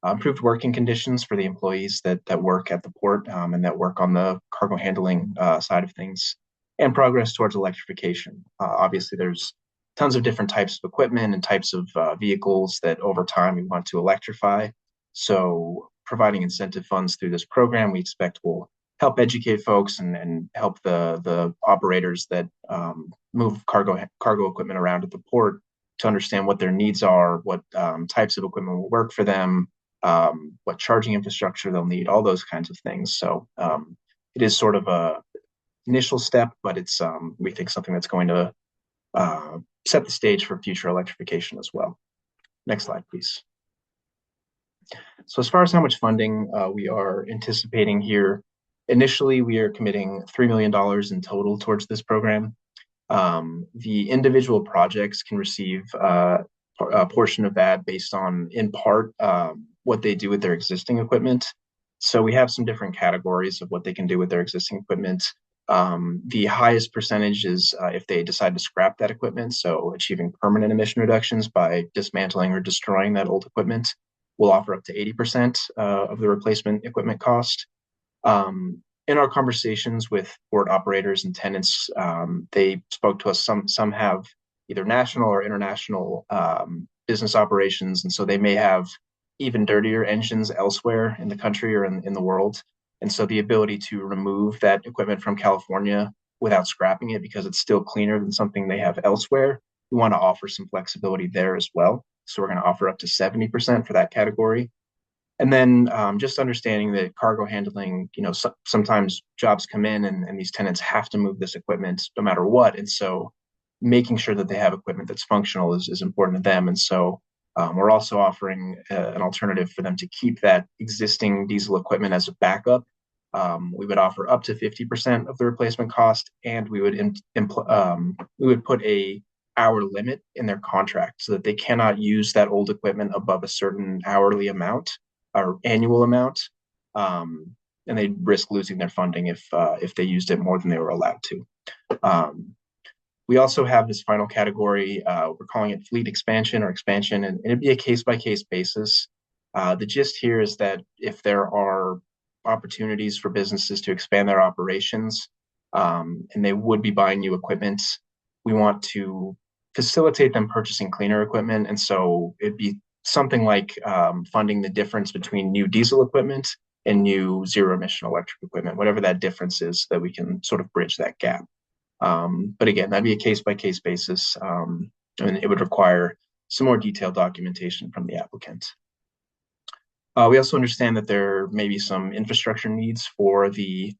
Improved working conditions for the employees that work at the port and that work on the cargo handling side of things, and progress towards electrification. Obviously, there's tons of different types of equipment and types of vehicles that over time we want to electrify. So providing incentive funds through this program, we expect will help educate folks and help the operators that move cargo equipment around at the port to understand what their needs are, what types of equipment will work for them, what charging infrastructure they'll need, all those kinds of things. So it is sort of a initial step, but it's we think something that's going to set the stage for future electrification as well. Next slide, please. So as far as how much funding we are anticipating here, initially we are committing $3 million in total towards this program. The individual projects can receive a portion of that based on, in part, what they do with their existing equipment. So we have some different categories of what they can do with their existing equipment. The highest percentage is if they decide to scrap that equipment, so achieving permanent emission reductions by dismantling or destroying that old equipment. We'll offer up to 80% of the replacement equipment cost. In our conversations with port operators and tenants, they spoke to us. Some have either national or international business operations, and so they may have even dirtier engines elsewhere in the country or in the world. And so the ability to remove that equipment from California without scrapping it because it's still cleaner than something they have elsewhere, we want to offer some flexibility there as well. So we're going to offer up to 70% for that category. And then just understanding that cargo handling, sometimes jobs come in and these tenants have to move this equipment no matter what. And so making sure that they have equipment that's functional is important to them. And so we're also offering an alternative for them to keep that existing diesel equipment as a backup. We would offer up to 50% of the replacement cost, and we would put a hour limit in their contract so that they cannot use that old equipment above a certain hourly amount or annual amount, and they'd risk losing their funding if they used it more than they were allowed to. We also have this final category. We're calling it fleet expansion or expansion, and it'd be a case-by-case basis. The gist here is that if there are opportunities for businesses to expand their operations, and they would be buying new equipment, we want to facilitate them purchasing cleaner equipment. And so it'd be something like funding the difference between new diesel equipment and new zero-emission electric equipment, whatever that difference is, that we can sort of bridge that gap. But again, that'd be a case-by-case basis, and it would require some more detailed documentation from the applicant. We also understand that there may be some infrastructure needs for the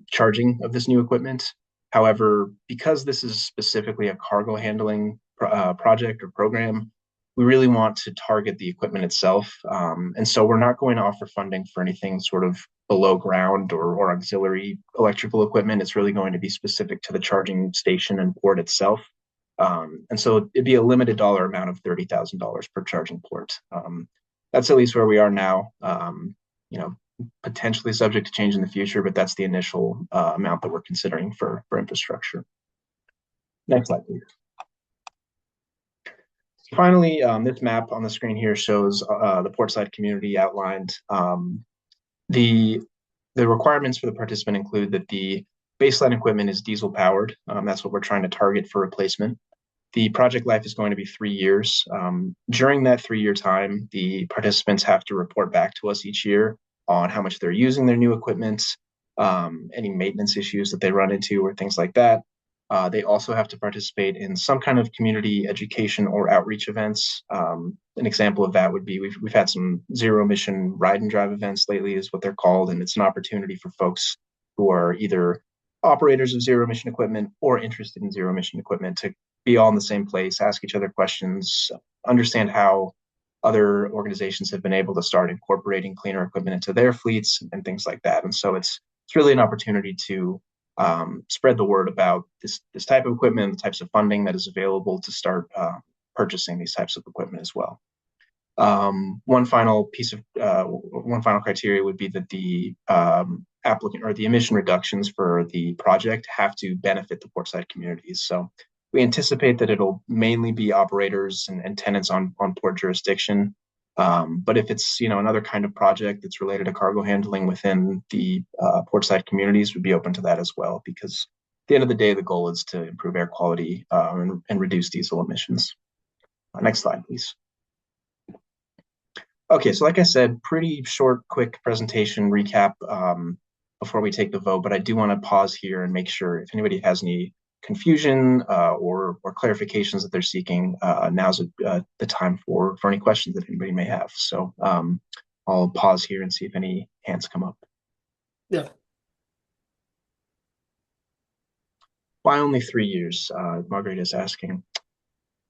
charging of this new equipment. However, because this is specifically a cargo handling project or program, we really want to target the equipment itself. And so we're not going to offer funding for anything sort of below ground or auxiliary electrical equipment. It's really going to be specific to the charging station and port itself. And so it'd be a limited dollar amount of $30,000 per charging port. That's at least where we are now. Potentially subject to change in the future, but that's the initial amount that we're considering for infrastructure. Next slide, please. Finally, this map on the screen here shows the Portside community outlined. The requirements for the participant include that the baseline equipment is diesel powered. That's what we're trying to target for replacement. The project life is going to be 3 years. During that 3-year time, the participants have to report back to us each year on how much they're using their new equipment, any maintenance issues that they run into or things like that. They also have to participate in some kind of community education or outreach events. An example of that would be we've had some zero emission ride and drive events lately is what they're called. And it's an opportunity for folks who are either operators of zero emission equipment or interested in zero emission equipment to be all in the same place, ask each other questions, understand how other organizations have been able to start incorporating cleaner equipment into their fleets and things like that. And so it's really an opportunity to spread the word about this type of equipment, the types of funding that is available to start purchasing these types of equipment as well. One final criteria would be that the applicant or the emission reductions for the project have to benefit the Portside communities. So we anticipate that it'll mainly be operators and tenants on port jurisdiction. But if it's another kind of project that's related to cargo handling within the Portside communities, we'd be open to that as well, because at the end of the day, the goal is to improve air quality and reduce diesel emissions. Next slide, please. Okay, so like I said, pretty short, quick presentation recap before we take the vote, but I do want to pause here and make sure if anybody has any confusion or clarifications that they're seeking, now's the time for any questions that anybody may have. So I'll pause here and see if any hands come up. Yeah. Why only 3 years? Margaret is asking.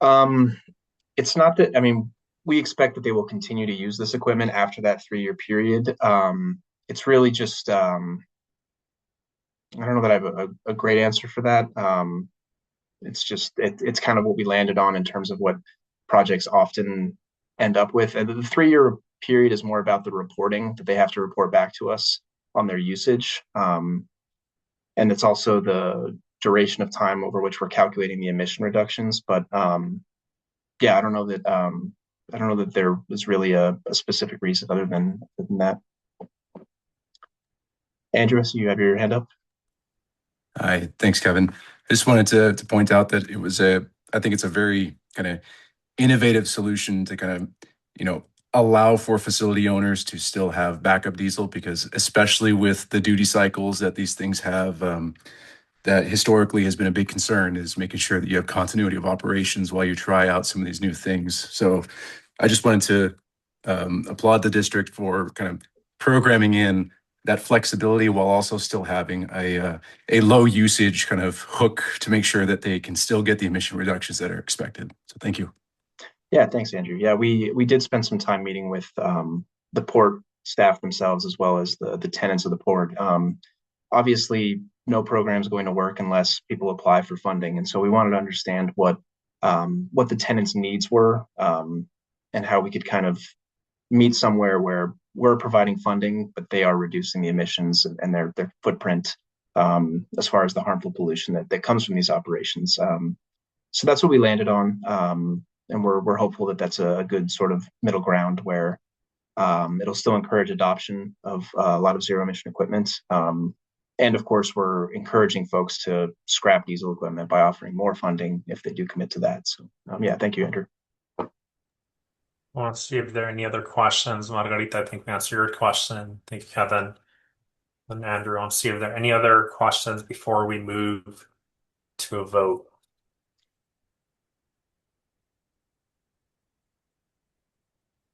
It's not that, we expect that they will continue to use this equipment after that 3-year period. It's really just, I don't know that I have a great answer for that. It's just, it's kind of what we landed on in terms of what projects often end up with. And the 3-year period is more about the reporting that they have to report back to us on their usage. And it's also the duration of time over which we're calculating the emission reductions. But yeah, I don't know that there was really a specific reason other than that. Andrew, so you have your hand up. Hi, thanks, Kevin. I just wanted to point out that it was I think it's a very kind of innovative solution to kind of, allow for facility owners to still have backup diesel, because especially with the duty cycles that these things have, that historically has been a big concern, is making sure that you have continuity of operations while you try out some of these new things. So I just wanted to applaud the district for kind of programming in that flexibility while also still having a low usage kind of hook to make sure that they can still get the emission reductions that are expected. So thank you. Yeah, thanks, Andrew. Yeah, we did spend some time meeting with the port staff themselves as well as the tenants of the port. Obviously, no program is going to work unless people apply for funding, and so we wanted to understand what the tenants' needs were and how we could kind of meet somewhere where we're providing funding, but they are reducing the emissions and their footprint as far as the harmful pollution that comes from these operations. So that's what we landed on, and we're hopeful that that's a good sort of middle ground where it'll still encourage adoption of a lot of zero emission equipment. And of course, we're encouraging folks to scrap diesel equipment by offering more funding if they do commit to that. So yeah, thank you, Andrew. Let's see if there are any other questions. Margarita, I think we answered your question. Thank you, Kevin. And Andrew, I'll see if there are any other questions before we move to a vote.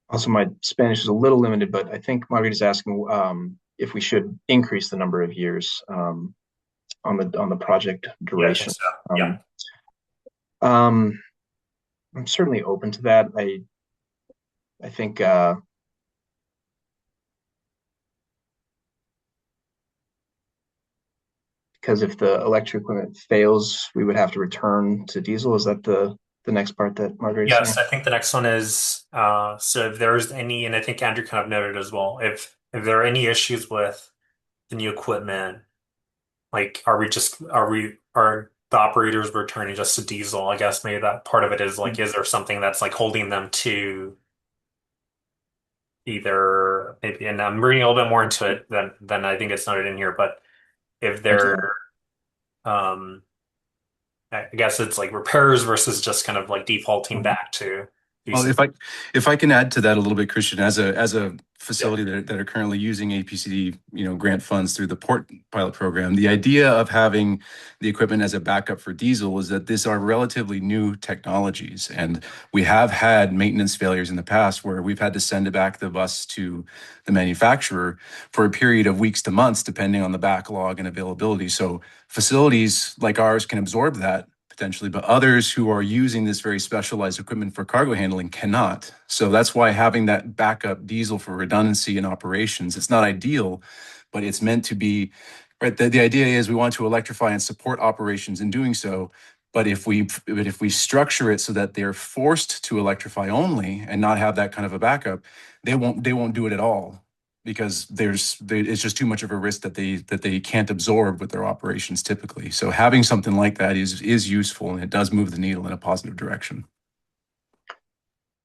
Also, my Spanish is a little limited, but I think Margarita's asking if we should increase the number of years on the project duration. Yeah. I'm certainly open to that. I think because if the electric equipment fails, we would have to return to diesel. Is that the next part that Margarita's Yes, saying? I think the next one is so if there's any, and I think Andrew kind of noted as well, if there are any issues with the new equipment, like are the operators returning just to diesel? I guess maybe that part of it is like, is there something that's like holding them to either maybe, and I'm reading a little bit more into it than I think it's noted in here, but if they're I guess it's like repairs versus just kind of like defaulting back to Well, if I can add to that a little bit, Christian, as a facility that are currently using APCD, grant funds through the port pilot program, the idea of having the equipment as a backup for diesel is that these are relatively new technologies, and we have had maintenance failures in the past where we've had to send back the bus to the manufacturer for a period of weeks to months, depending on the backlog and availability. So facilities like ours can absorb that potentially, but others who are using this very specialized equipment for cargo handling cannot. So that's why having that backup diesel for redundancy in operations, it's not ideal, but it's meant to be, right? The idea is we want to electrify and support operations in doing so. But if we structure it so that they're forced to electrify only and not have that kind of a backup, they won't do it at all, because it's just too much of a risk that they can't absorb with their operations typically. So having something like that is useful, and it does move the needle in a positive direction.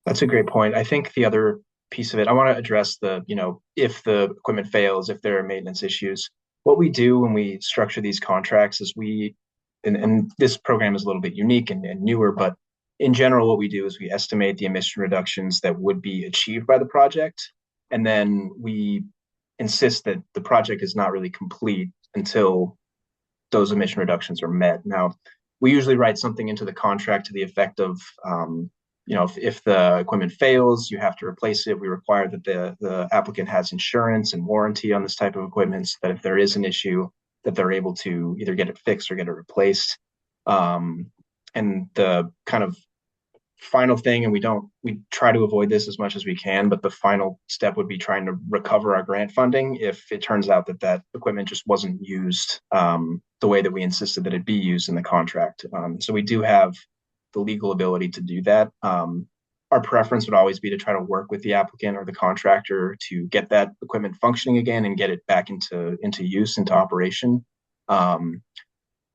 That's a great point. I think the other piece of it, I want to address if the equipment fails, if there are maintenance issues. What we do when we structure these contracts is and this program is a little bit unique and newer, but in general, what we do is we estimate the emission reductions that would be achieved by the project. And then we insist that the project is not really complete until those emission reductions are met. Now, we usually write something into the contract to the effect of, if the equipment fails, you have to replace it. We require that the applicant has insurance and warranty on this type of equipment, so that if there is an issue, that they're able to either get it fixed or get it replaced. And the kind of final thing, and we try to avoid this as much as we can, but the final step would be trying to recover our grant funding if it turns out that equipment just wasn't used the way that we insisted that it be used in the contract. So we do have the legal ability to do that. Our preference would always be to try to work with the applicant or the contractor to get that equipment functioning again and get it back into use, into operation. And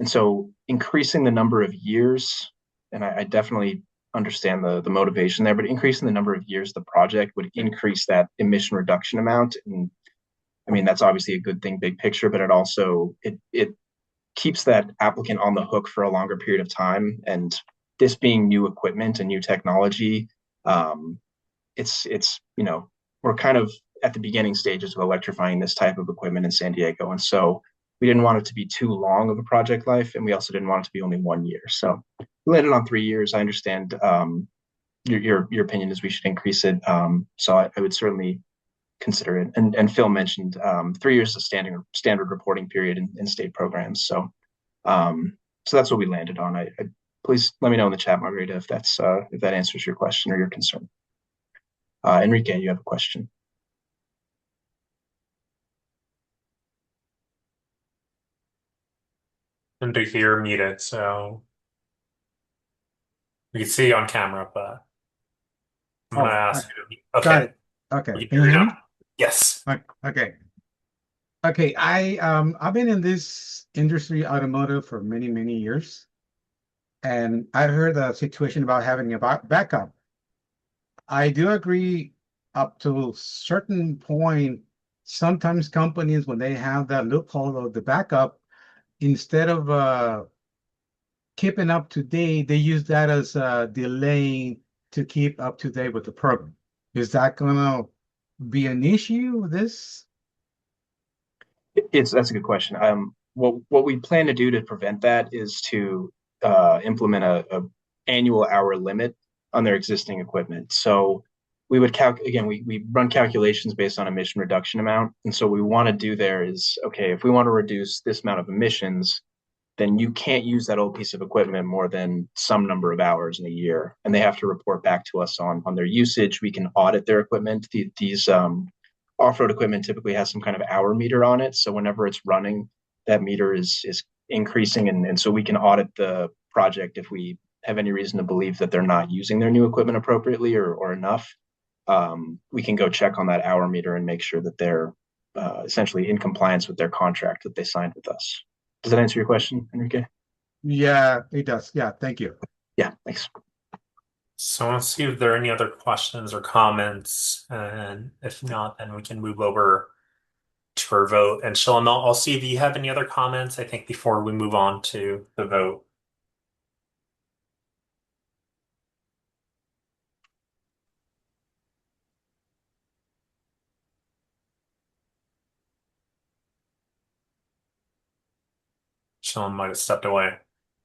so increasing the number of years, and I definitely understand the motivation there, but increasing the number of years of the project would increase that emission reduction amount. And I mean, that's obviously a good thing, big picture, but it also, it keeps that applicant on the hook for a longer period of time. And this being new equipment and new technology, we're kind of at the beginning stages of electrifying this type of equipment in San Diego. And so we didn't want it to be too long of a project life, and we also didn't want it to be only 1 year. So we landed on 3 years. I understand your opinion is we should increase it. So I would certainly consider it. And Phil mentioned 3 years is a standard reporting period in state programs. So so that's what we landed on. Please let me know in the chat, Margarita, if that answers your question or your concern. Enrique, you have a question. Enrique, you're muted, so we can see you on camera, but I'm gonna ask you. Okay. Got it. Okay. You Can you hear me? Yes. Okay. Okay. I've been in this industry, automotive, for many, many years. And I heard a situation about having a backup. I do agree up to a certain point. Sometimes companies, when they have that loophole of the backup, instead of keeping up to date, they use that as delaying to keep up to date with the program. Is that going to be an issue with this? That's a good question. What we plan to do to prevent that is to implement a annual hour limit on their existing equipment. So we would we run calculations based on emission reduction amount. And so what we want to do there is, okay, if we want to reduce this amount of emissions, then you can't use that old piece of equipment more than some number of hours in a year. And they have to report back to us on their usage. We can audit their equipment. These off-road equipment typically has some kind of hour meter on it. So whenever it's running, that meter is increasing. And so we can audit the project if we have any reason to believe that they're not using their new equipment appropriately or enough. We can go check on that hour meter and make sure that they're essentially in compliance with their contract that they signed with us. Does that answer your question, Enrique? Yeah, it does. Yeah, thank you. Yeah, thanks. So let's see if there are any other questions or comments, and if not, then we can move over to our vote. And Shalom, I'll see if you have any other comments, I think, before we move on to the vote. Shalom might have stepped away.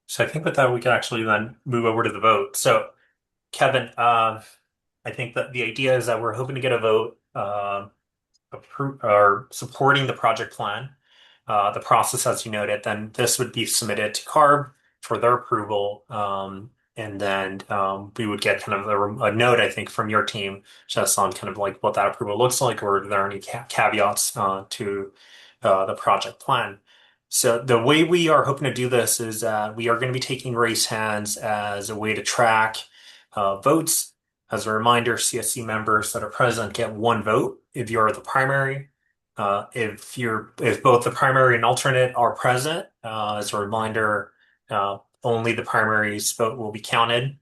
So I think with that, we can actually then move over to the vote. So Kevin, I think that the idea is that we're hoping to get a vote or supporting the project plan, the process as you noted. Then this would be submitted to CARB for their approval, and then we would get kind of a note, I think, from your team just on kind of like what that approval looks like, or are there any caveats to the project plan. So the way we are hoping to do this is we are going to be taking raise hands as a way to track votes. As a reminder, CSC members that are present get 1 vote if you're the primary. If both the primary and alternate are present, as a reminder, only the primary's vote will be counted.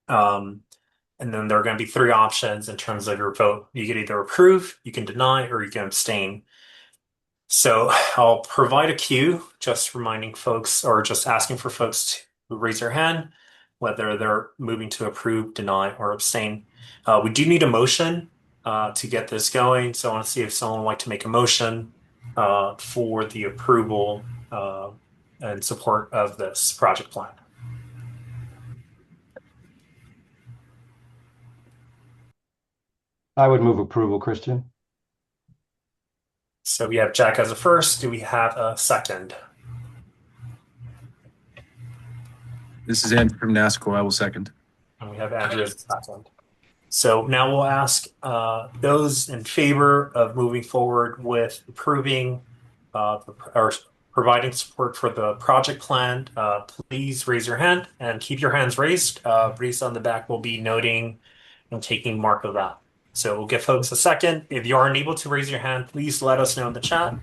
And then there are going to be 3 options in terms of your vote. You can either approve, you can deny, or you can abstain. So I'll provide a cue, just reminding folks or just asking for folks to raise their hand, whether they're moving to approve, deny, or abstain. We do need a motion to get this going. So I want to see if someone would like to make a motion for the approval and support of this project plan. I would move approval, Christian. So we have Jack as a first. Do we have a second? This is Andrew from NASCO. I will second. And we have Andrew as a second. So now we'll ask those in favor of moving forward with approving or providing support for the project plan. Please raise your hand and keep your hands raised. Reese on the back will be noting and taking mark of that. So we'll give folks a second. If you are unable to raise your hand, please let us know in the chat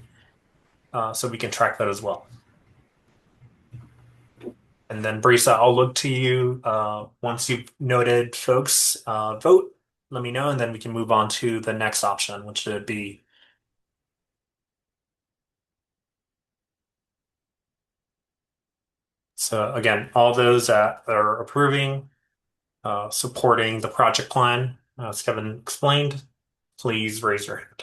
so we can track that as well. And then, Brisa, I'll look to you once you've noted folks vote. Let me know, and then we can move on to the next option, which would be. So again, all those that are approving, supporting the project plan, as Kevin explained, please raise your hand.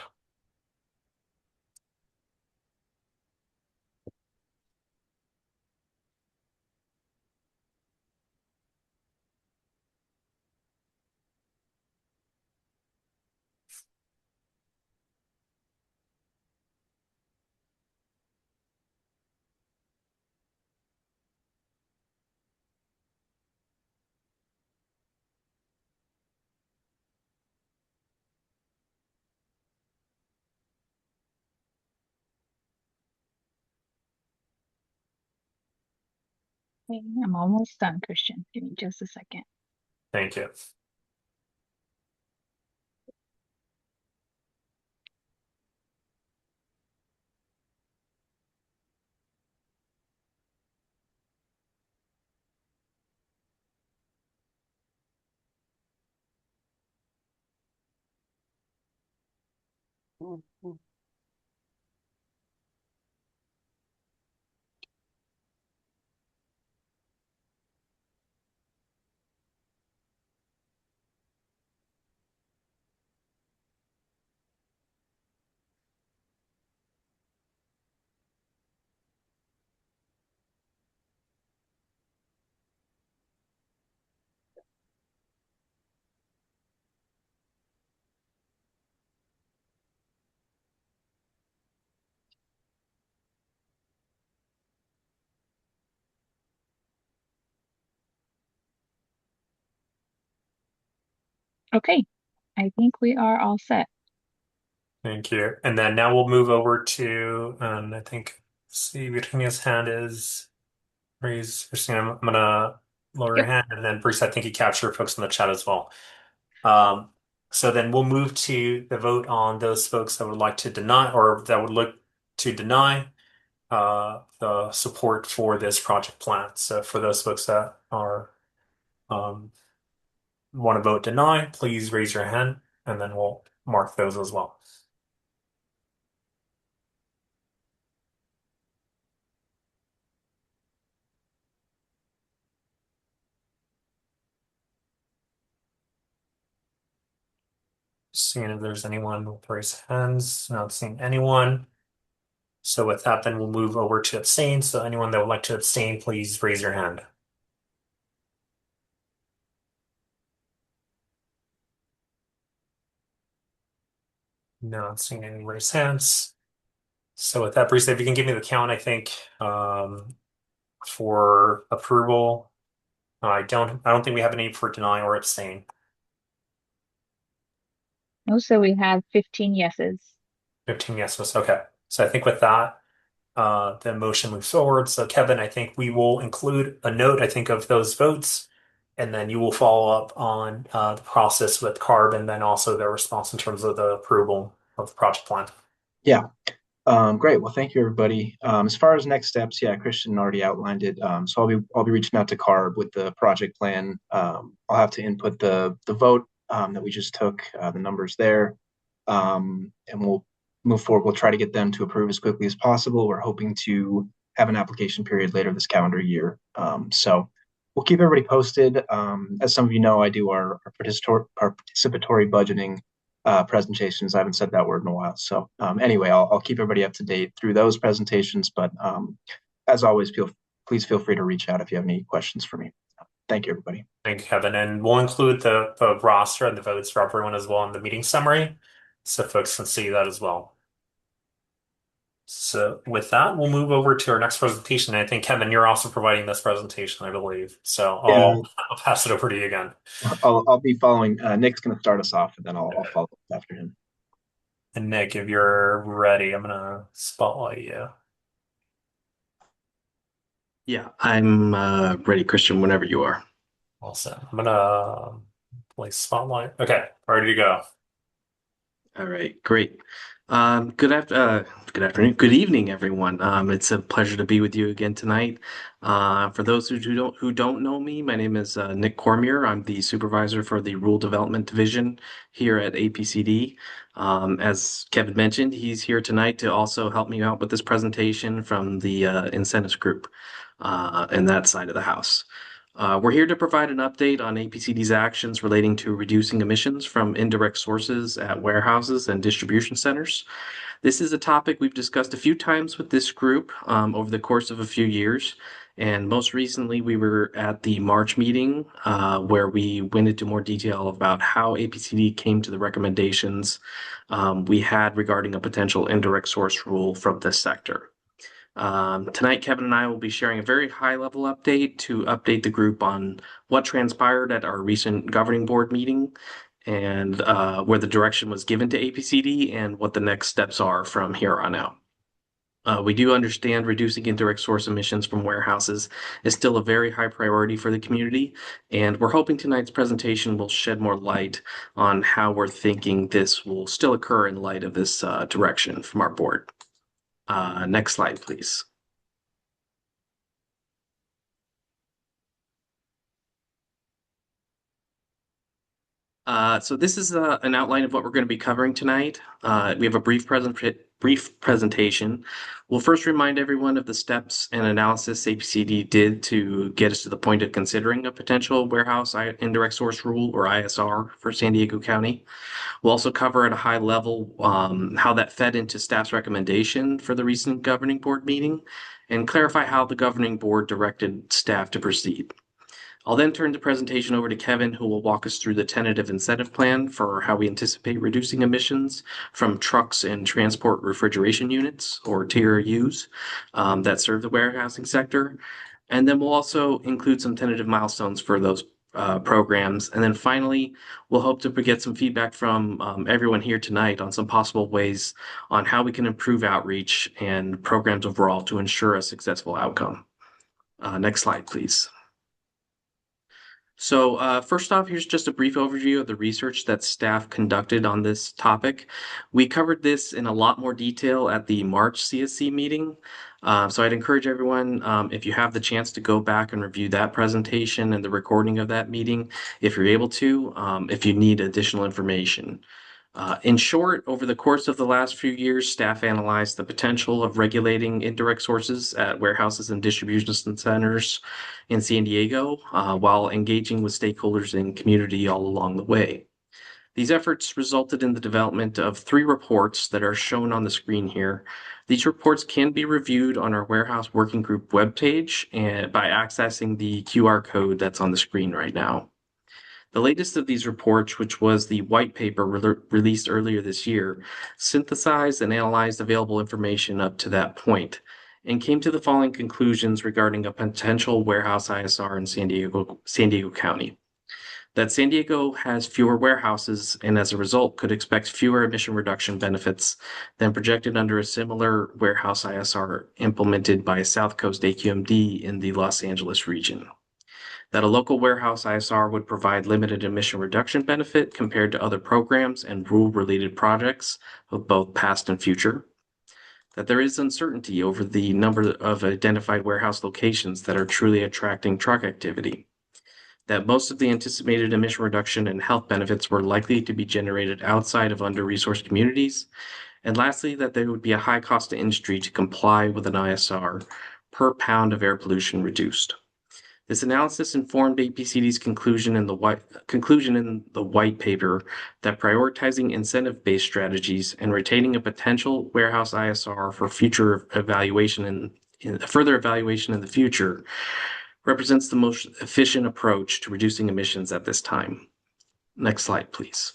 Okay, I'm almost done, Christian. Give me just a second. Thank you. Okay, I think we are all set. Thank you. And then now we'll move over to, I think, see, Virginia's hand is raised. Christina, I'm gonna lower your hand, and then Bruce, I think you captured folks in the chat as well. So then we'll move to the vote on those folks that would like to deny or that would look to deny the support for this project plan. So for those folks that are want to vote deny, please raise your hand, and then we'll mark those as well. Seeing if there's anyone with raised hands, not seeing anyone. So with that, then we'll move over to abstain. So anyone that would like to abstain, please raise your hand. Not seeing any raised hands. So with that, Bruce, if you can give me the count, I think for approval, I don't think we have any for deny or abstain. Also, we have 15 yeses. 15 yeses. Okay. So I think with that, the motion moves forward. So Kevin, I think we will include a note, I think, of those votes, and then you will follow up on the process with CARB and then also their response in terms of the approval of the project plan. Yeah. Great. Well, thank you, everybody. As far as next steps, yeah, Christian already outlined it. So I'll be reaching out to CARB with the project plan. I'll have to input the vote that we just took, the numbers there, and we'll move forward. We'll try to get them to approve as quickly as possible. We're hoping to have an application period later this calendar year. So we'll keep everybody posted. As some of you know, I do our participatory budgeting presentations. I haven't said that word in a while. So anyway, I'll keep everybody up to date through those presentations. But as always, please feel free to reach out if you have any questions for me. Thank you, everybody. Thank you, Kevin. And we'll include the roster and the votes for everyone as well in the meeting summary, so folks can see that as well. So with that, we'll move over to our next presentation. I think, Kevin, you're also providing this presentation, I believe. So I'll pass it over to you again. I'll be following. Nick's going to start us off, and then I'll follow up after him. And Nick, if you're ready, I'm going to spotlight you. Yeah, I'm ready, Christian, whenever you are. Awesome. I'm going to place spotlight. Okay, ready to go. All right, great. Good afternoon, good evening, everyone. It's a pleasure to be with you again tonight. For those who don't know me, my name is Nick Cormier. I'm the supervisor for the Rural Development Division here at APCD. As Kevin mentioned, he's here tonight to also help me out with this presentation from the incentives group and that side of the house. We're here to provide an update on APCD's actions relating to reducing emissions from indirect sources at warehouses and distribution centers. This is a topic we've discussed a few times with this group over the course of a few years. And most recently, we were at the March meeting where we went into more detail about how APCD came to the recommendations we had regarding a potential indirect source rule from this sector. Tonight, Kevin and I will be sharing a very high-level update to update the group on what transpired at our recent governing board meeting and where the direction was given to APCD and what the next steps are from here on out. We do understand reducing indirect source emissions from warehouses is still a very high priority for the community, and we're hoping tonight's presentation will shed more light on how we're thinking this will still occur in light of this direction from our board. Next slide, please. So this is an outline of what we're going to be covering tonight. We have a brief presentation. We'll first remind everyone of the steps and analysis APCD did to get us to the point of considering a potential warehouse indirect source rule, or ISR, for San Diego County. We'll also cover at a high level how that fed into staff's recommendation for the recent governing board meeting, and clarify how the governing board directed staff to proceed. I'll then turn the presentation over to Kevin, who will walk us through the tentative incentive plan for how we anticipate reducing emissions from trucks and transport refrigeration units, or TRUs, that serve the warehousing sector. And then we'll also include some tentative milestones for those programs. And then finally, we'll hope to get some feedback from everyone here tonight on some possible ways on how we can improve outreach and programs overall to ensure a successful outcome. Next slide, please. So first off, here's just a brief overview of the research that staff conducted on this topic. We covered this in a lot more detail at the March CSC meeting. So I'd encourage everyone, if you have the chance, to go back and review that presentation and the recording of that meeting, if you're able to, if you need additional information. In short, over the course of the last few years, staff analyzed the potential of regulating indirect sources at warehouses and distribution centers in San Diego, while engaging with stakeholders and community all along the way. These efforts resulted in the development of 3 reports that are shown on the screen here. These reports can be reviewed on our Warehouse Working Group webpage and by accessing the QR code that's on the screen right now. The latest of these reports, which was the white paper released earlier this year, synthesized and analyzed available information up to that point, and came to the following conclusions regarding a potential warehouse ISR in San Diego County. That San Diego has fewer warehouses and as a result could expect fewer emission reduction benefits than projected under a similar warehouse ISR implemented by South Coast AQMD in the Los Angeles region. That a local warehouse ISR would provide limited emission reduction benefit compared to other programs and rule-related projects of both past and future. That there is uncertainty over the number of identified warehouse locations that are truly attracting truck activity. That most of the anticipated emission reduction and health benefits were likely to be generated outside of under-resourced communities. And lastly, that there would be a high cost to industry to comply with an ISR per pound of air pollution reduced. This analysis informed APCD's conclusion in the white paper that prioritizing incentive-based strategies and retaining a potential warehouse ISR for future evaluation further evaluation in the future represents the most efficient approach to reducing emissions at this time. Next slide, please.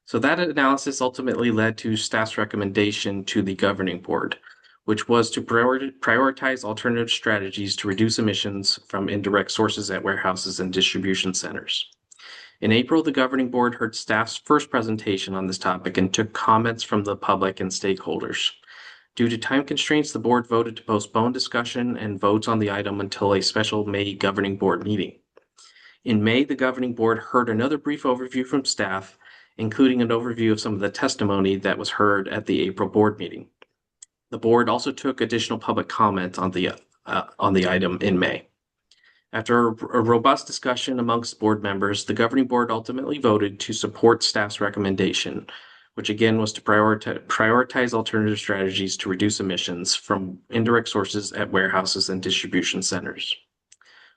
So that analysis ultimately led to staff's recommendation to the governing board, which was to prioritize alternative strategies to reduce emissions from indirect sources at warehouses and distribution centers. In April, the governing board heard staff's first presentation on this topic and took comments from the public and stakeholders. Due to time constraints, the board voted to postpone discussion and votes on the item until a special May governing board meeting. In May, the governing board heard another brief overview from staff, including an overview of some of the testimony that was heard at the April board meeting. The board also took additional public comment on the item in May. After a robust discussion amongst board members, the governing board ultimately voted to support staff's recommendation, which again was to prioritize alternative strategies to reduce emissions from indirect sources at warehouses and distribution centers.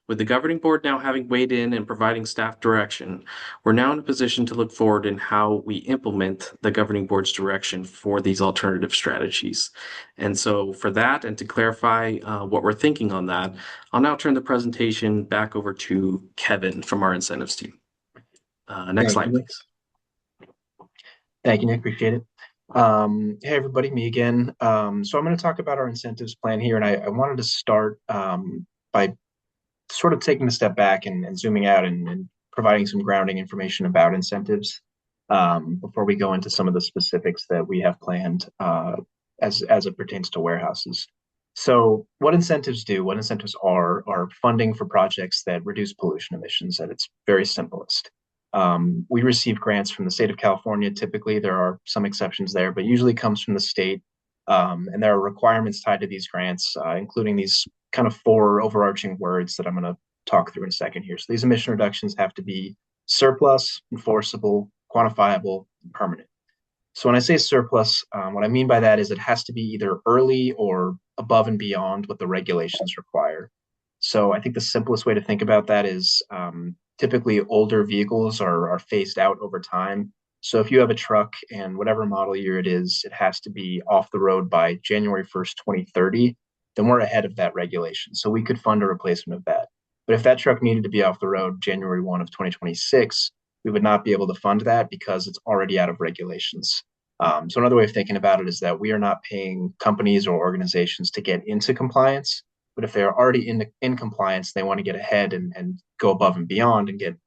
With the governing board now having weighed in and providing staff direction, we're now in a position to look forward in how we implement the governing board's direction for these alternative strategies. And so for that, and to clarify what we're thinking on that, I'll now turn the presentation back over to Kevin from our incentives team. Next slide, please. Thank you, Nick. Appreciate it. Hey, everybody, me again. So I'm going to talk about our incentives plan here, and I wanted to start by sort of taking a step back and zooming out and providing some grounding information about incentives before we go into some of the specifics that we have planned as it pertains to warehouses. So what incentives are funding for projects that reduce pollution emissions at its very simplest. We receive grants from the state of California. Typically, there are some exceptions there, but usually comes from the state. And there are requirements tied to these grants, including these kind of 4 overarching words that I'm going to talk through in a second here. So these emission reductions have to be surplus, enforceable, quantifiable, and permanent. So when I say surplus, what I mean by that is it has to be either early or above and beyond what the regulations require. So I think the simplest way to think about that is typically older vehicles are phased out over time. So if you have a truck and whatever model year it is, it has to be off the road by January 1st, 2030, then we're ahead of that regulation. So we could fund a replacement of that. But if that truck needed to be off the road January 1 of 2026, we would not be able to fund that because it's already out of regulations. So another way of thinking about it is that we are not paying companies or organizations to get into compliance, but if they're already in compliance, they want to get ahead and go above and beyond and get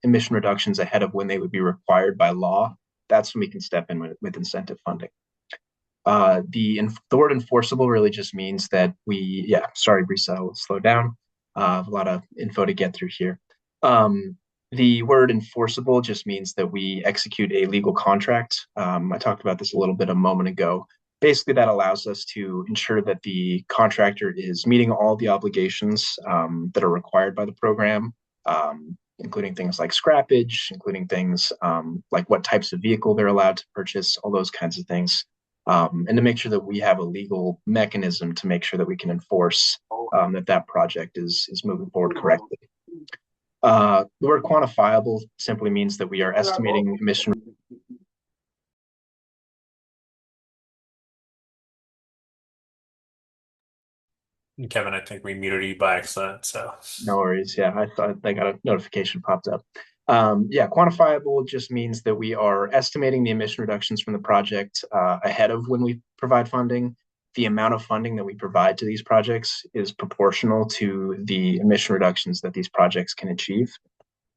emission reductions ahead of when they would be required by law. That's when we can step in with incentive funding. The word enforceable really just means that sorry, Brisa, I'll slow down. A lot of info to get through here. The word enforceable just means that we execute a legal contract. I talked about this a little bit a moment ago. Basically, that allows us to ensure that the contractor is meeting all the obligations that are required by the program, including things like scrappage, including things like what types of vehicle they're allowed to purchase, all those kinds of things. And to make sure that we have a legal mechanism to make sure that we can enforce that project is moving forward correctly. The word quantifiable simply means that we are estimating emission. Kevin, I think we muted you by accident, so. No worries. Yeah, I thought I got a notification popped up. Quantifiable just means that we are estimating the emission reductions from the project ahead of when we provide funding. The amount of funding that we provide to these projects is proportional to the emission reductions that these projects can achieve.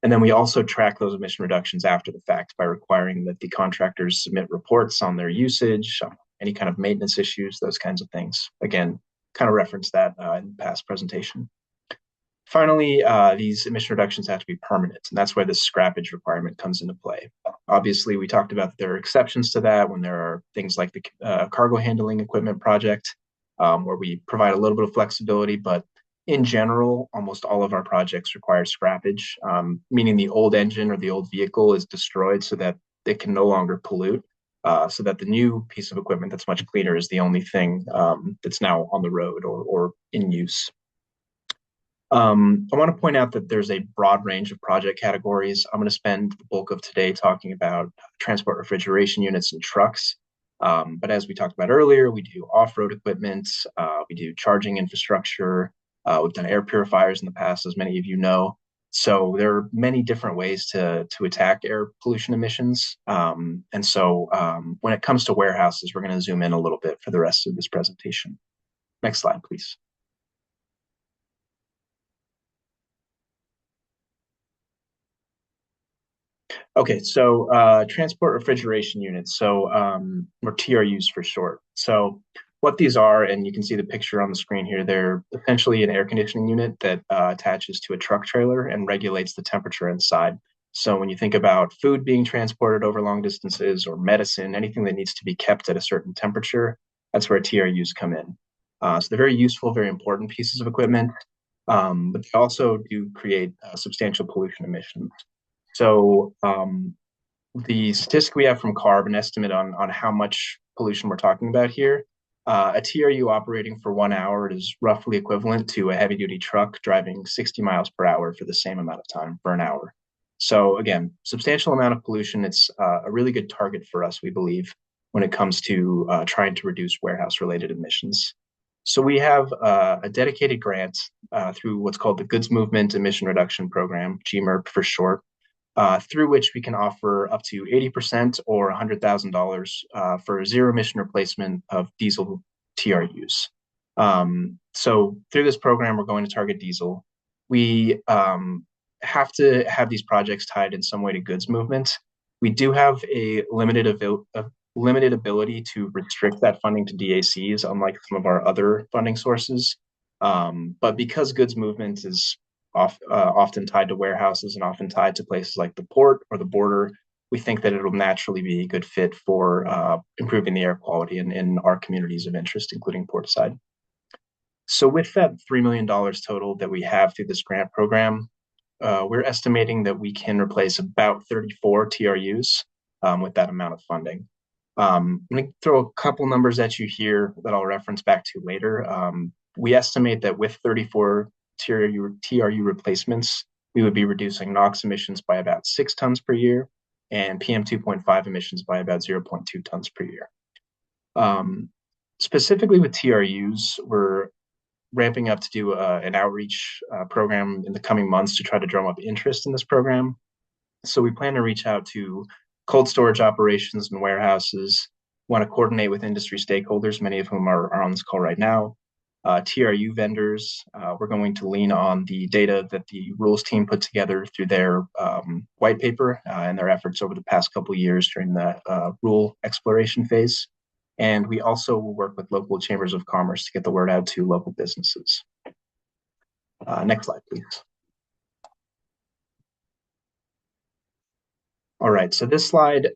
And then we also track those emission reductions after the fact by requiring that the contractors submit reports on their usage, any kind of maintenance issues, those kinds of things. Again, kind of referenced that in the past presentation. Finally, these emission reductions have to be permanent, and that's where the scrappage requirement comes into play. Obviously, we talked about that there are exceptions to that when there are things like the cargo handling equipment project, where we provide a little bit of flexibility, but in general, almost all of our projects require scrappage, meaning the old engine or the old vehicle is destroyed so that it can no longer pollute, so that the new piece of equipment that's much cleaner is the only thing that's now on the road or in use. I want to point out that there's a broad range of project categories. I'm going to spend the bulk of today talking about transport refrigeration units and trucks. But as we talked about earlier, we do off-road equipment, we do charging infrastructure, we've done air purifiers in the past, as many of you know. So there are many different ways to attack air pollution emissions. And so when it comes to warehouses, we're going to zoom in a little bit for the rest of this presentation. Next slide, please. Okay, so transport refrigeration units, so or TRUs for short. So what these are, and you can see the picture on the screen here, they're essentially an air conditioning unit that attaches to a truck trailer and regulates the temperature inside. So when you think about food being transported over long distances or medicine, anything that needs to be kept at a certain temperature, that's where TRUs come in. So they're very useful, very important pieces of equipment, but they also do create substantial pollution emissions. So the statistic we have from CARB, an estimate on how much pollution we're talking about here, a TRU operating for 1 hour is roughly equivalent to a heavy-duty truck driving 60 miles per hour for the same amount of time for an hour. So again, substantial amount of pollution. It's a really good target for us, we believe, when it comes to trying to reduce warehouse-related emissions. So we have a dedicated grant through what's called the Goods Movement Emission Reduction Program, GMERP for short, through which we can offer up to 80% or $100,000 for zero emission replacement of diesel TRUs. So through this program, we're going to target diesel. We have to have these projects tied in some way to goods movement. We do have a limited limited ability to restrict that funding to DACs, unlike some of our other funding sources. But because goods movement is often tied to warehouses and often tied to places like the port or the border, we think that it'll naturally be a good fit for improving the air quality in our communities of interest, including Portside. So with that $3 million total that we have through this grant program, we're estimating that we can replace about 34 TRUs with that amount of funding. I'm going to throw a couple numbers at you here that I'll reference back to later. We estimate that with 34 TRU replacements, we would be reducing NOx emissions by about 6 tons per year and PM2.5 emissions by about 0.2 tons per year. Specifically with TRUs, we're ramping up to do an outreach program in the coming months to try to drum up interest in this program. So we plan to reach out to cold storage operations and warehouses, want to coordinate with industry stakeholders, many of whom are on this call right now, TRU vendors. We're going to lean on the data that the rules team put together through their white paper and their efforts over the past couple of years during the rule exploration phase. And we also will work with local chambers of commerce to get the word out to local businesses. Next slide, please. All right, so this slide,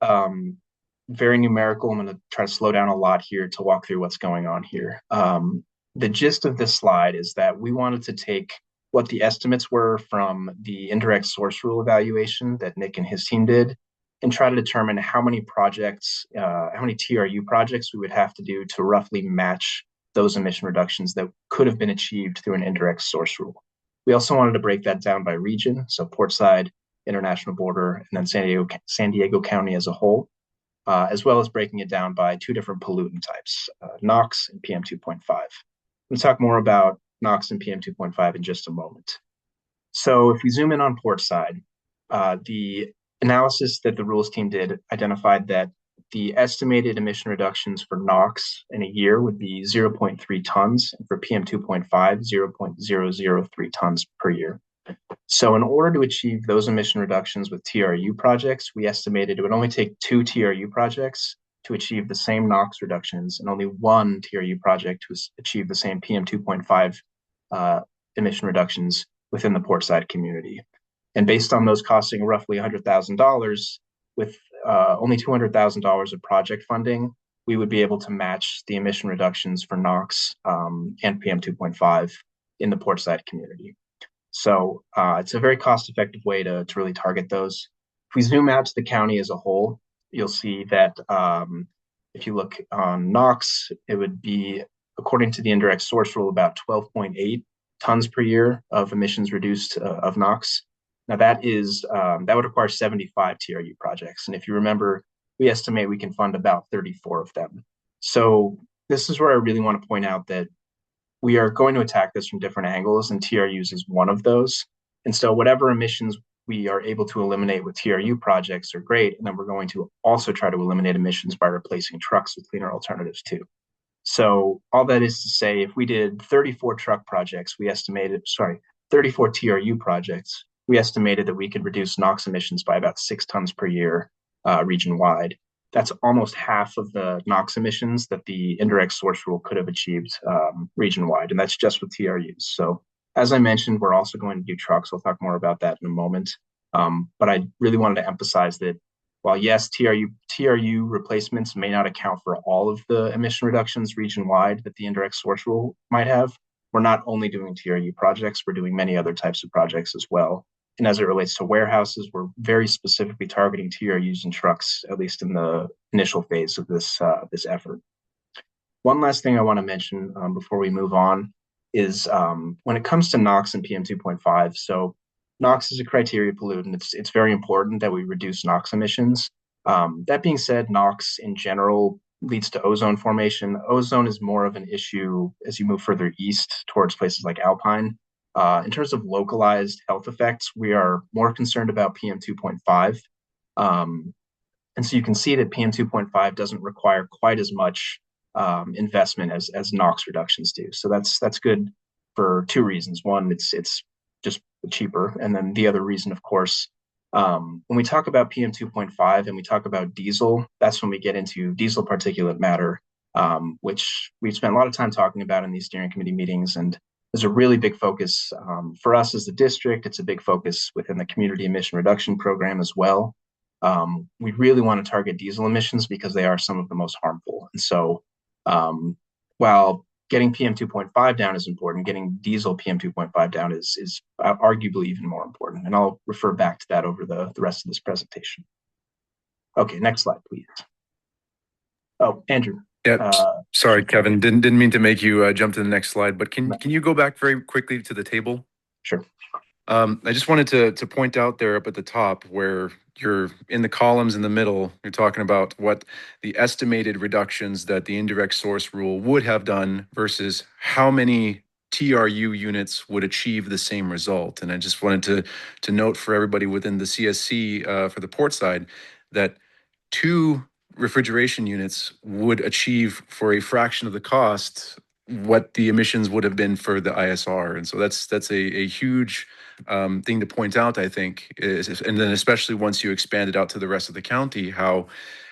very numerical. I'm going to try to slow down a lot here to walk through what's going on here. The gist of this slide is that we wanted to take what the estimates were from the indirect source rule evaluation that Nick and his team did and try to determine how many projects, how many TRU projects we would have to do to roughly match those emission reductions that could have been achieved through an indirect source rule. We also wanted to break that down by region, so Portside, International Border, and then San Diego County as a whole, as well as breaking it down by 2 different pollutant types, NOx and PM2.5. We'll talk more about NOx and PM2.5 in just a moment. So if we zoom in on Portside, the analysis that the rules team did identified that the estimated emission reductions for NOx in a year would be 0.3 tons, and for PM2.5, 0.003 tons per year. So in order to achieve those emission reductions with TRU projects, we estimated it would only take 2 TRU projects to achieve the same NOx reductions and only 1 TRU project to achieve the same PM2.5 emission reductions within the Portside community. And based on those costing roughly $100,000, with only $200,000 of project funding, we would be able to match the emission reductions for NOx and PM2.5 in the Portside community. So it's a very cost-effective way to really target those. If we zoom out to the county as a whole, you'll see that if you look on NOx, it would be, according to the indirect source rule, about 12.8 tons per year of emissions reduced of NOx. Now that would require 75 TRU projects. And if you remember, we estimate we can fund about 34 of them. So this is where I really want to point out that we are going to attack this from different angles, and TRUs is one of those. And so whatever emissions we are able to eliminate with TRU projects are great. And then we're going to also try to eliminate emissions by replacing trucks with cleaner alternatives too. So all that is to say, if we did 34 truck projects, 34 TRU projects, we estimated that we could reduce NOx emissions by about 6 tons per year region-wide. That's almost half of the NOx emissions that the indirect source rule could have achieved region-wide, and that's just with TRUs. So as I mentioned, we're also going to do trucks. I'll talk more about that in a moment. But I really wanted to emphasize that while yes, TRU replacements may not account for all of the emission reductions region-wide that the indirect source rule might have, we're not only doing TRU projects, we're doing many other types of projects as well. And as it relates to warehouses, we're very specifically targeting TRUs and trucks, at least in the initial phase of this effort. One last thing I want to mention before we move on is when it comes to NOx and PM2.5, so NOx is a criteria pollutant. It's very important that we reduce NOx emissions. That being said, NOx in general leads to ozone formation. Ozone is more of an issue as you move further east towards places like Alpine. In terms of localized health effects, we are more concerned about PM2.5. And so you can see that PM2.5 doesn't require quite as much investment as NOx reductions do. So that's good for 2 reasons. One, it's just cheaper. And then the other reason, of course, When we talk about PM 2.5 and we talk about diesel, that's when we get into diesel particulate matter, which we've spent a lot of time talking about in these steering committee meetings. And there's a really big focus for us as the district. It's a big focus within the community emission reduction program as well. We really want to target diesel emissions because they are some of the most harmful. And so while getting PM 2.5 down is important, getting diesel PM 2.5 down is arguably even more important. And I'll refer back to that over the rest of this presentation. Okay, next slide, please. Oh, Andrew. Yeah, sorry, Kevin. Didn't mean to make you jump to the next slide, but can you go back very quickly to the table? Sure. I just wanted to point out there up at the top where you're in the columns in the middle, you're talking about what the estimated reductions that the indirect source rule would have done versus how many TRU units would achieve the same result. And I just wanted to note for everybody within the CSC for the Portside that 2 refrigeration units would achieve for a fraction of the cost what the emissions would have been for the ISR. And so that's a huge thing to point out, I think, and then especially once you expand it out to the rest of the county, how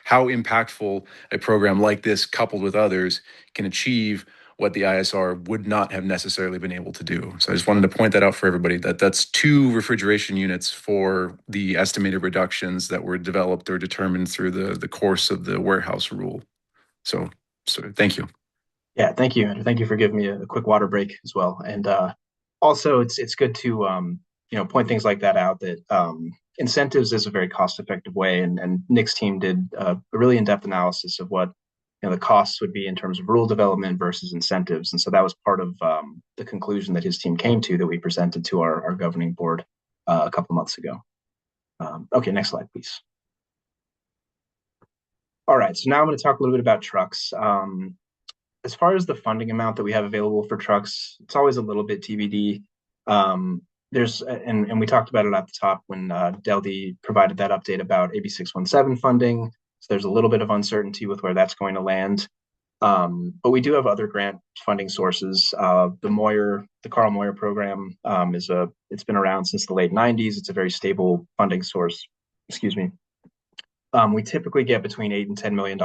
impactful a program like this coupled with others can achieve what the ISR would not have necessarily been able to do. So I just wanted to point that out for everybody, that that's 2 refrigeration units for the estimated reductions that were developed or determined through the course of the warehouse rule. So thank you. Yeah, thank you. And thank you for giving me a quick water break as well. And also it's good to point things like that out, that incentives is a very cost-effective way. And Nick's team did a really in-depth analysis of what the costs would be in terms of rule development versus incentives. And so that was part of the conclusion that his team came to that we presented to our governing board a couple months ago. Okay, next slide, please. All right, so now I'm going to talk a little bit about trucks. As far as the funding amount that we have available for trucks, it's always a little bit TBD. And we talked about it at the top when Deldy provided that update about AB617 funding. So there's a little bit of uncertainty with where that's going to land. But we do have other grant funding sources. The Carl Moyer program it's been around since the late 90s. It's a very stable funding source. Excuse me. We typically get between $8 and $10 million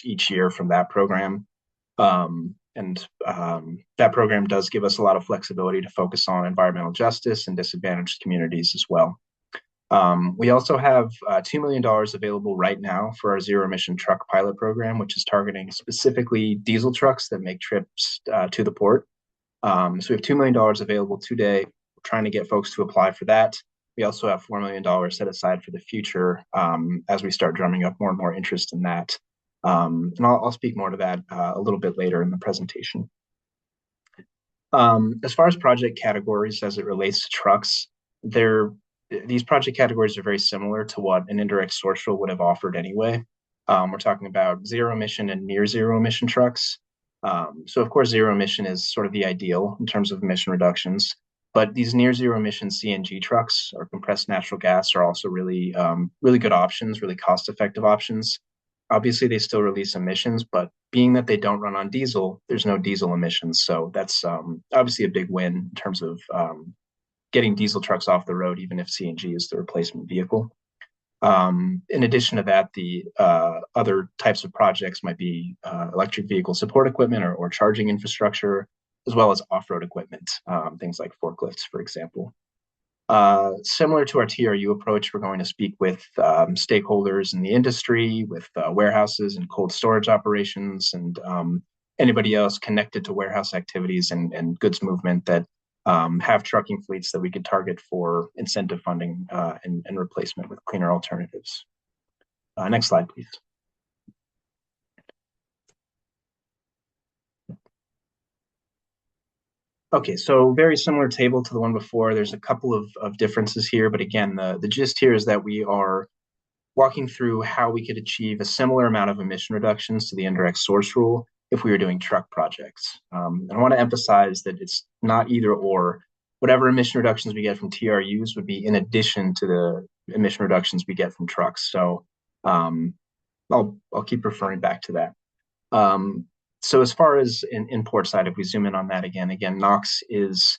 each year from that program. That program does give us a lot of flexibility to focus on environmental justice and disadvantaged communities as well. We also have $2 million available right now for our zero emission truck pilot program, which is targeting specifically diesel trucks that make trips to the port. So we have $2 million available today. We're trying to get folks to apply for that. We also have $4 million set aside for the future as we start drumming up more and more interest in that. And I'll speak more to that a little bit later in the presentation. As far as project categories as it relates to trucks, these project categories are very similar to what an indirect source rule would have offered anyway. We're talking about zero emission and near zero emission trucks. So of course, zero emission is sort of the ideal in terms of emission reductions, but these near zero emission CNG trucks or compressed natural gas are also really, really good options, really cost-effective options. Obviously, they still release emissions, but being that they don't run on diesel, there's no diesel emissions. So that's obviously a big win in terms of getting diesel trucks off the road, even if CNG is the replacement vehicle. In addition to that, the other types of projects might be electric vehicle support equipment or charging infrastructure, as well as off-road equipment, things like forklifts, for example. Similar to our TRU approach, we're going to speak with stakeholders in the industry, with warehouses and cold storage operations, and anybody else connected to warehouse activities and goods movement that have trucking fleets that we could target for incentive funding and replacement with cleaner alternatives. Next slide, please. Okay, so very similar table to the one before. There's a couple of differences here, but again, the gist here is that we are walking through how we could achieve a similar amount of emission reductions to the indirect source rule if we were doing truck projects. And I want to emphasize that it's not either or. Whatever emission reductions we get from TRUs would be in addition to the emission reductions we get from trucks. So I'll keep referring back to that. So as far as in Portside, if we zoom in on that again, NOx is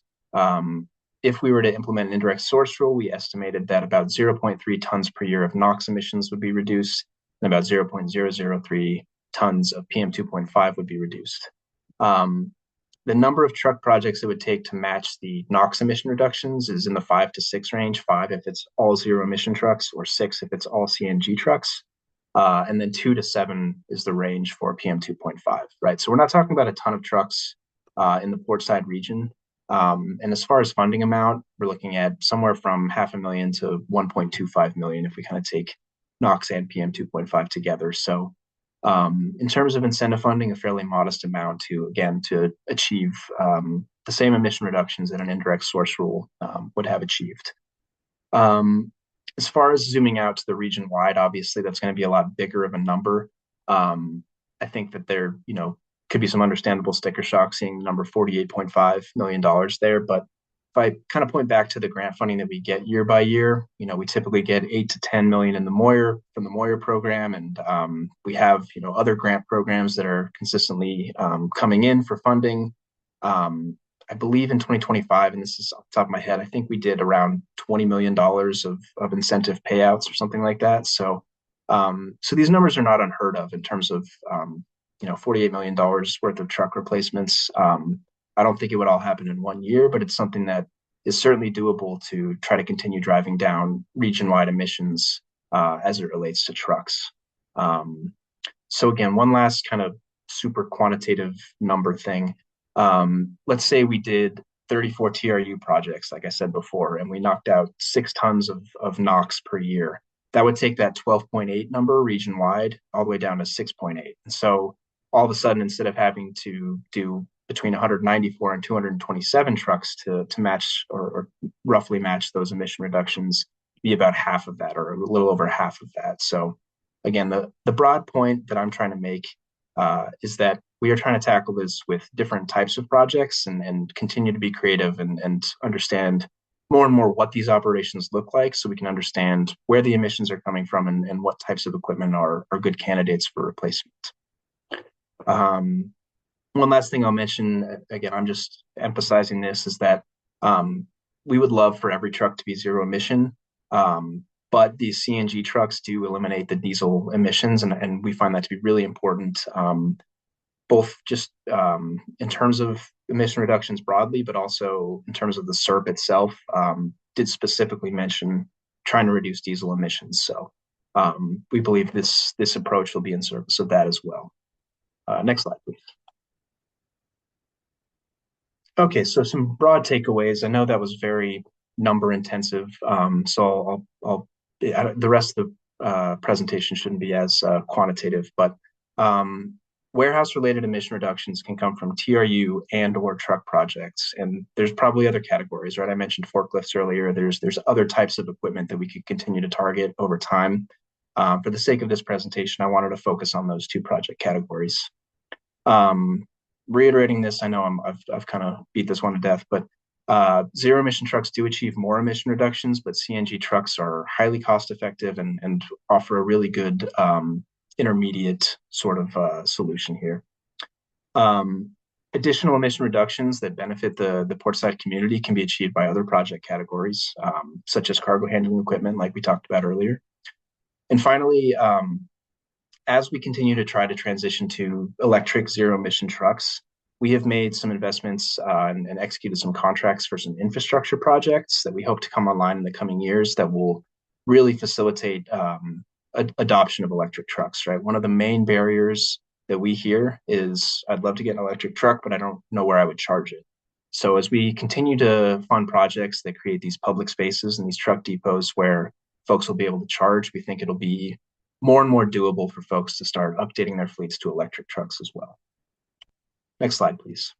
If we were to implement an indirect source rule, we estimated that about 0.3 tons per year of NOx emissions would be reduced, and about 0.003 tons of PM2.5 would be reduced. The number of truck projects it would take to match the NOx emission reductions is in the 5 to 6 range, 5 if it's all zero emission trucks, or 6 if it's all CNG trucks. And then 2 to 7 is the range for PM2.5, right? So we're not talking about a ton of trucks in the Portside region. And as far as funding amount, we're looking at somewhere from $500,000 to $1.25 million if we kind of take NOx and PM2.5 together. So in terms of incentive funding, a fairly modest amount to achieve the same emission reductions that an indirect source rule would have achieved. As far as zooming out to the region wide, obviously that's going to be a lot bigger of a number. I think that there, could be some understandable sticker shock seeing the number $48.5 million there. But if I kind of point back to the grant funding that we get year by year, we typically get 8 to 10 million in the from the Moyer program, and we have other grant programs that are consistently coming in for funding. I believe in 2025, and this is off the top of my head, I think we did around $20 million of incentive payouts or something like that. So these numbers are not unheard of in terms of $48 million worth of truck replacements. I don't think it would all happen in 1 year, but it's something that is certainly doable to try to continue driving down region-wide emissions as it relates to trucks. So again, one last kind of super quantitative number thing. Let's say we did 34 TRU projects, like I said before, and we knocked out 6 tons of NOx per year. That would take that 12.8 number region-wide all the way down to 6.8. And so all of a sudden, instead of having to do between 194 and 227 trucks to match or roughly match those emission reductions, be about half of that or a little over half of that. So again, the broad point that I'm trying to make is that we are trying to tackle this with different types of projects and continue to be creative and understand more and more what these operations look like so we can understand where the emissions are coming from and what types of equipment are good candidates for replacement. One last thing I'll mention, again, I'm just emphasizing this, is that we would love for every truck to be zero emission, but these CNG trucks do eliminate the diesel emissions, and we find that to be really important, both just in terms of emission reductions broadly, but also in terms of the CERP itself, did specifically mention trying to reduce diesel emissions. So we believe this approach will be in service of that as well. Next slide, please. Okay, so some broad takeaways. I know that was very number intensive, so the rest of the presentation shouldn't be as quantitative, but warehouse-related emission reductions can come from TRU and/or truck projects, and there's probably other categories, right? I mentioned forklifts earlier. There's other types of equipment that we could continue to target over time. For the sake of this presentation, I wanted to focus on those 2 project categories. Reiterating this, I know I've kind of beat this one to death, but zero emission trucks do achieve more emission reductions, but CNG trucks are highly cost effective and offer a really good intermediate sort of solution here. Additional emission reductions that benefit the Portside community can be achieved by other project categories, such as cargo handling equipment, like we talked about earlier. And finally, as we continue to try to transition to electric zero emission trucks, we have made some investments and executed some contracts for some infrastructure projects that we hope to come online in the coming years that will really facilitate adoption of electric trucks, right? One of the main barriers that we hear is, I'd love to get an electric truck, but I don't know where I would charge it. So as we continue to fund projects that create these public spaces and these truck depots where folks will be able to charge, we think it'll be more and more doable for folks to start updating their fleets to electric trucks as well. Next slide, please.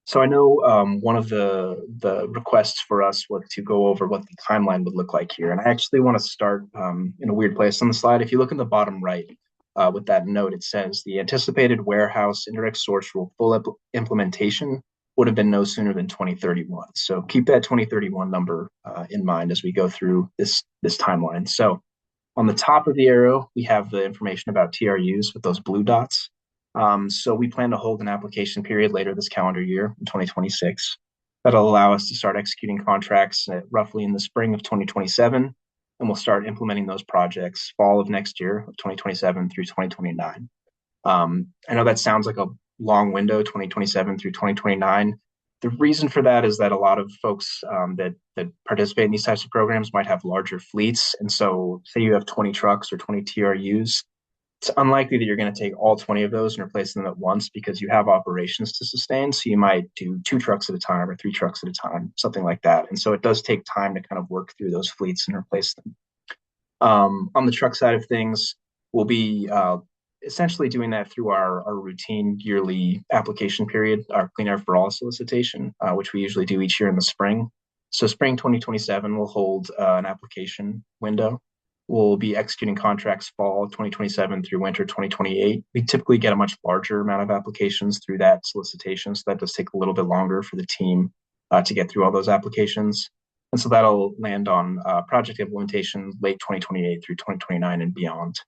So I know one of the requests for us was to go over what the timeline would look like here. And I actually want to start in a weird place on the slide. If you look in the bottom right with that note, it says the anticipated warehouse indirect source rule full implementation would have been no sooner than 2031. So keep that 2031 number in mind as we go through this timeline. So on the top of the arrow, we have the information about TRUs with those blue dots. So we plan to hold an application period later this calendar year in 2026. That'll allow us to start executing contracts roughly in the spring of 2027, and we'll start implementing those projects fall of next year, of 2027 through 2029. I know that sounds like a long window, 2027 through 2029. The reason for that is that a lot of folks that participate in these types of programs might have larger fleets. And so say you have 20 trucks or 20 TRUs, it's unlikely that you're going to take all 20 of those and replace them at once because you have operations to sustain. So you might do 2 trucks at a time or 3 trucks at a time, something like that. And so it does take time to kind of work through those fleets and replace them. On the truck side of things, we'll be essentially doing that through our routine yearly application period, our Clean Air for All solicitation, which we usually do each year in the spring. So spring 2027 will hold an application window. We'll be executing contracts fall 2027 through winter 2028. We typically get a much larger amount of applications through that solicitation, so that does take a little bit longer for the team to get through all those applications. And so that'll land on project implementation late 2028 through 2029 and beyond.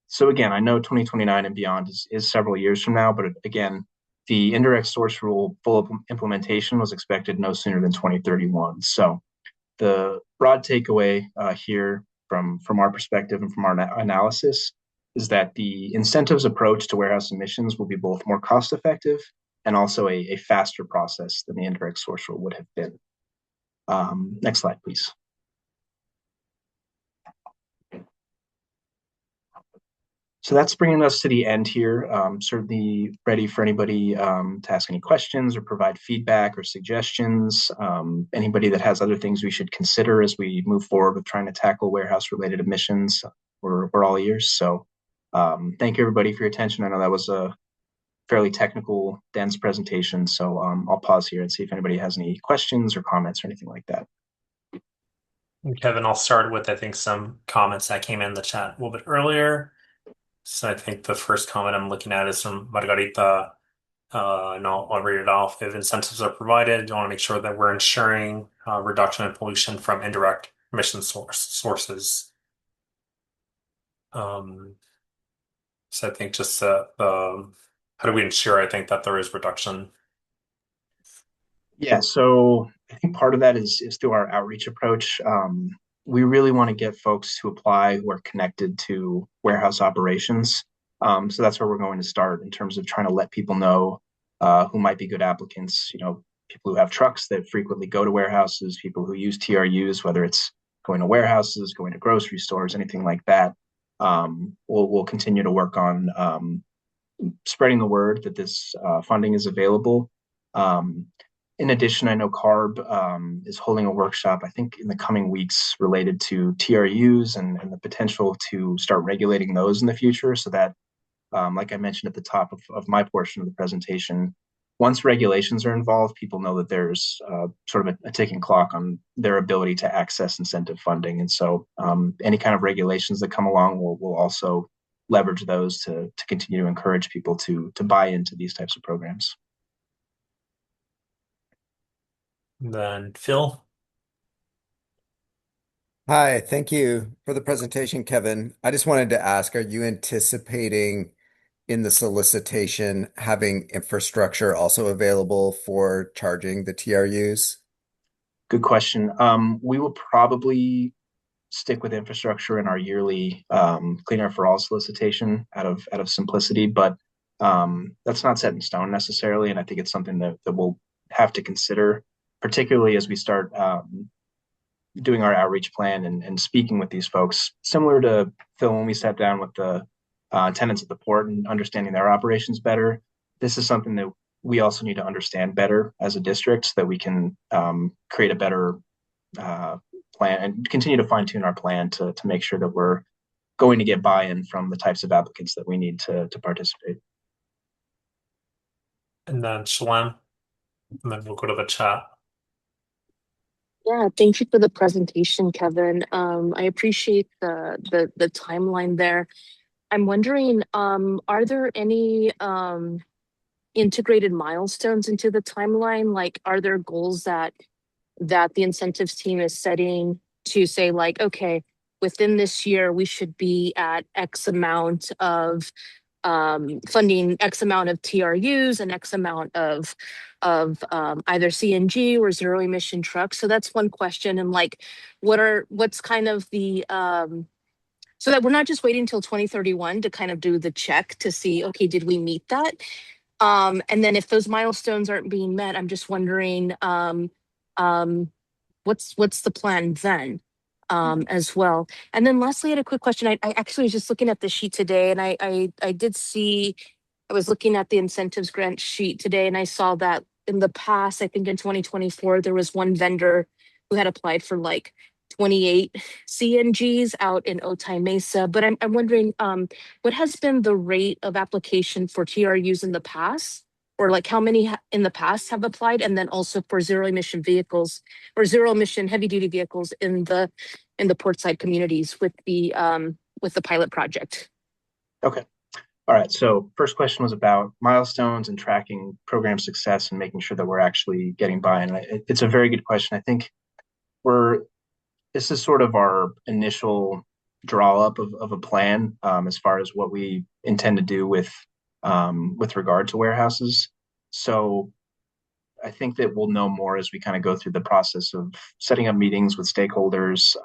So again, I know 2029 and beyond is several years from now, but again, the indirect source rule full implementation was expected no sooner than 2031. So the broad takeaway here from our perspective and from our analysis is that the incentives approach to warehouse emissions will be both more cost effective and also a faster process than the indirect source rule would have been. Next slide, please. So that's bringing us to the end here. Certainly ready for anybody to ask any questions or provide feedback or suggestions. Anybody that has other things we should consider as we move forward with trying to tackle warehouse-related emissions, we're all ears. So thank you, everybody, for your attention. I know that was a fairly technical, dense presentation. So I'll pause here and see if anybody has any questions or comments or anything like that. And Kevin, I'll start with, I think, some comments that came in the chat a little bit earlier. So I think the first comment I'm looking at is from Margarita, and I'll read it off. If incentives are provided, you want to make sure that we're ensuring reduction in pollution from indirect emission sources. So I think just how do we ensure, I think, that there is reduction? Yeah, so I think part of that is through our outreach approach. We really want to get folks to apply who are connected to warehouse operations. So that's where we're going to start in terms of trying to let people know who might be good applicants. You know, people who have trucks that frequently go to warehouses, people who use TRUs, whether it's going to warehouses, going to grocery stores, anything like that. We'll continue to work on spreading the word that this funding is available. In addition, I know CARB is holding a workshop, I think, in the coming weeks related to TRUs and the potential to start regulating those in the future. So that, like I mentioned at the top of my portion of the presentation, once regulations are involved, people know that there's sort of a ticking clock on their ability to access incentive funding. And so any kind of regulations that come along will also leverage those to continue to encourage people to buy into these types of programs. Then Phil. Hi, thank you for the presentation, Kevin. I just wanted to ask, are you anticipating in the solicitation having infrastructure also available for charging the TRUs? Good question. We will probably stick with infrastructure in our yearly Clean Air for All solicitation out of simplicity, but that's not set in stone necessarily, and I think it's something that we'll have to consider, particularly as we start doing our outreach plan and speaking with these folks. Similar to Phil, when we sat down with the tenants at the port and understanding their operations better, this is something that we also need to understand better as a district so that we can create a better plan and continue to fine tune our plan to make sure that we're going to get buy-in from the types of applicants that we need to participate. And then Shalem, and then we'll go to the chat. Yeah, thank you for the presentation, Kevin. I appreciate the timeline there. I'm wondering, are there any integrated milestones into the timeline? Like, are there goals that the incentives team is setting to say, like, okay, within this year, we should be at X amount of funding X amount of TRUs and X amount of either CNG or zero emission trucks. So that's one question. And like, what's kind of the, so that we're not just waiting until 2031 to kind of do the check to see, okay, did we meet that? And then if those milestones aren't being met, I'm just wondering, what's the plan then? As well. And then lastly, I had a quick question. I actually was just looking at the sheet today, and I did see, I was looking at the incentives grant sheet today, and I saw that in the past, I think in 2024, there was one vendor who had applied for like 28 CNGs out in Otay Mesa. But I'm wondering, what has been the rate of application for TRUs in the past? Or like how many in the past have applied? And then also for zero emission vehicles or zero emission heavy duty vehicles in the Portside communities with the pilot project. Okay. All right. So first question was about milestones and tracking program success and making sure that we're actually getting buy-in. It's a very good question. I think this is sort of our initial draw up of a plan as far as what we intend to do with regard to warehouses. So I think that we'll know more as we kind of go through the process of setting up meetings with stakeholders,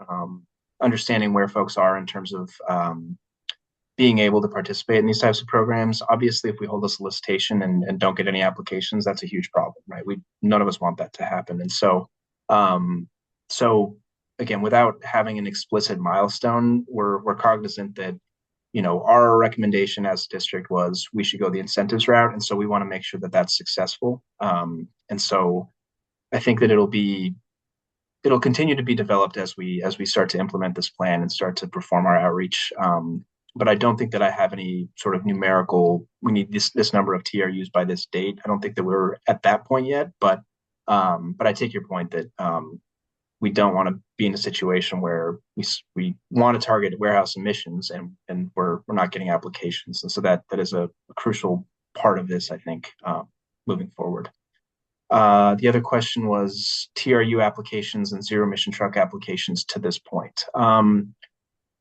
understanding where folks are in terms of being able to participate in these types of programs. Obviously, if we hold a solicitation and don't get any applications, that's a huge problem, right? None of us want that to happen. And so, again, without having an explicit milestone, we're cognizant that, you know, our recommendation as a district was we should go the incentives route. And so we want to make sure that that's successful. And so I think that it'll continue to be developed as we start to implement this plan and start to perform our outreach. But I don't think that I have any sort of numerical, we need this number of TRUs by this date. I don't think that we're at that point yet, but I take your point that we don't want to be in a situation where we want to target warehouse emissions and we're not getting applications. And so that is a crucial part of this, I think, moving forward. The other question was TRU applications and zero emission truck applications to this point.